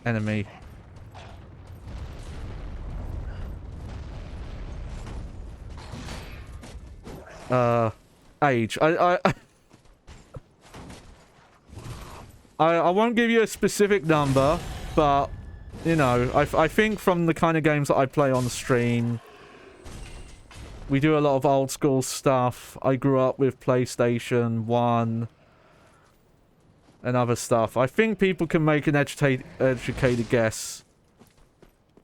enemy. Age. I won't give you a specific number, but you know, I think from the kind of games that I play on stream, we do a lot of old school stuff. I grew up with PlayStation 1 and other stuff. I think people can make an educated guess.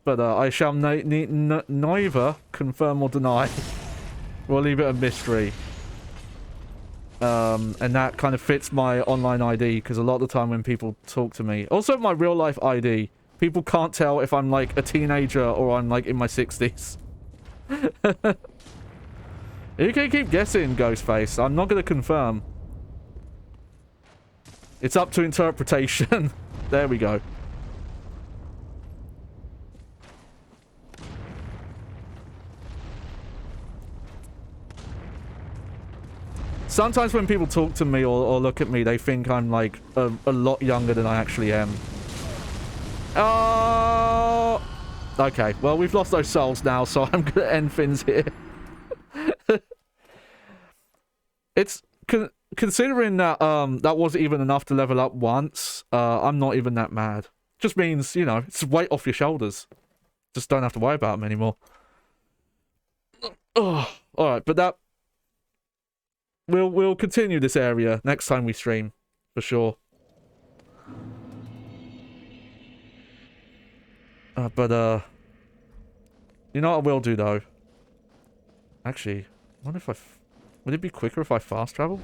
But I shall neither confirm or deny. We'll leave it a mystery. And that kind of fits my online ID, because a lot of the time when people talk to me... Also, my real life ID, people can't tell if I'm like a teenager or I'm like in my 60s. You can keep guessing, Ghostface. I'm not going to confirm. It's up to interpretation. There we go. Sometimes when people talk to me or look at me, they think I'm like a lot younger than I actually am. Oh! Okay, well, we've lost those souls now, so I'm going to end things here. It's... Considering that that wasn't even enough to level up once, I'm not even that mad. Just means, you know, it's weight off your shoulders. Just don't have to worry about them anymore. Oh, alright, but that... We'll continue this area next time we stream, for sure. But you know what I will do, though? Actually, I wonder if would it be quicker if I fast travel?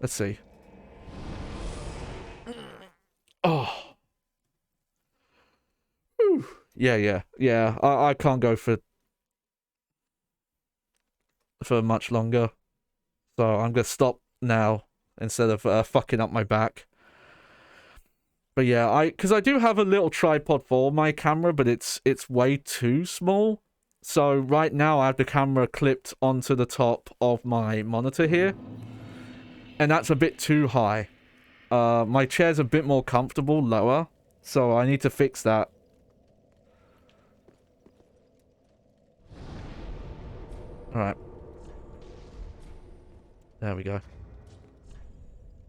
Let's see. Oh. Whew. Yeah. I can't go for much longer. So I'm gonna stop now instead of fucking up my back. But yeah, because I do have a little tripod for my camera, but it's way too small. So right now I have the camera clipped onto the top of my monitor here, and that's a bit too high. My chair's a bit more comfortable lower, so I need to fix that. Alright. There we go.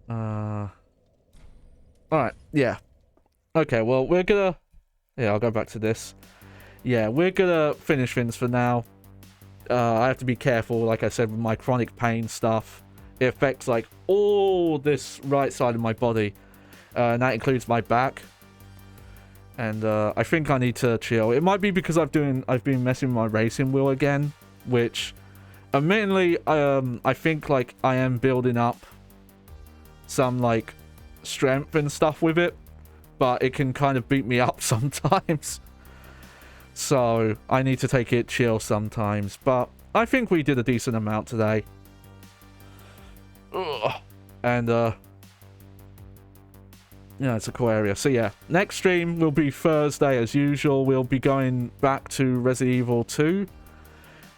Alright, yeah. Okay, well, we're gonna... Yeah, I'll go back to this. Yeah, we're gonna finish things for now. I have to be careful, like I said, with my chronic pain stuff. It affects, like, all this right side of my body. And that includes my back. And I think I need to chill. It might be because I've been messing with my racing wheel again, which, admittedly, I think like I am building up some like strength and stuff with it, but it can kind of beat me up sometimes. So I need to take it chill sometimes. But I think we did a decent amount today. Ugh. And yeah, it's a cool area. So yeah, next stream will be Thursday as usual. We'll be going back to Resident Evil 2.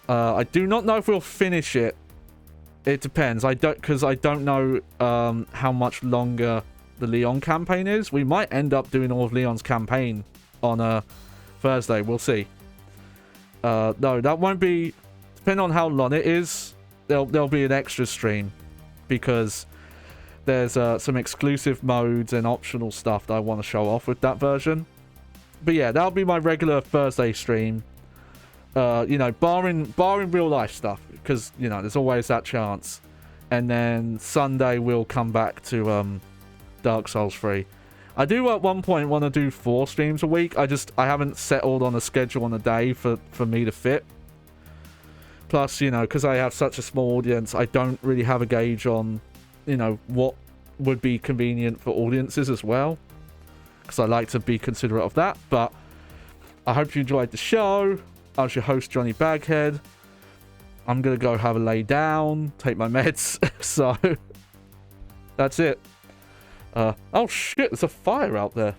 I do not know if we'll finish it. It depends. Because I don't know how much longer the Leon campaign is. We might end up doing all of Leon's campaign on Thursday. We'll see. No, that won't be. Depending on how long it is, there'll be an extra stream, because there's some exclusive modes and optional stuff that I want to show off with that version. But yeah, that'll be my regular Thursday stream. You know, barring real life stuff, because, you know, there's always that chance. And then Sunday we'll come back to Dark Souls 3. I do at one point want to do 4 streams a week. I haven't settled on a schedule on a day for me to fit. Plus, you know, because I have such a small audience, I don't really have a gauge on, you know, what would be convenient for audiences as well, because I like to be considerate of that. But I hope you enjoyed the show. I was your host, Johnny Baghead. I'm gonna go have a lay down, take my meds. So that's it. Oh shit, there's a fire out there.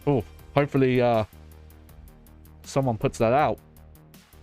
Oh, hopefully someone puts that out.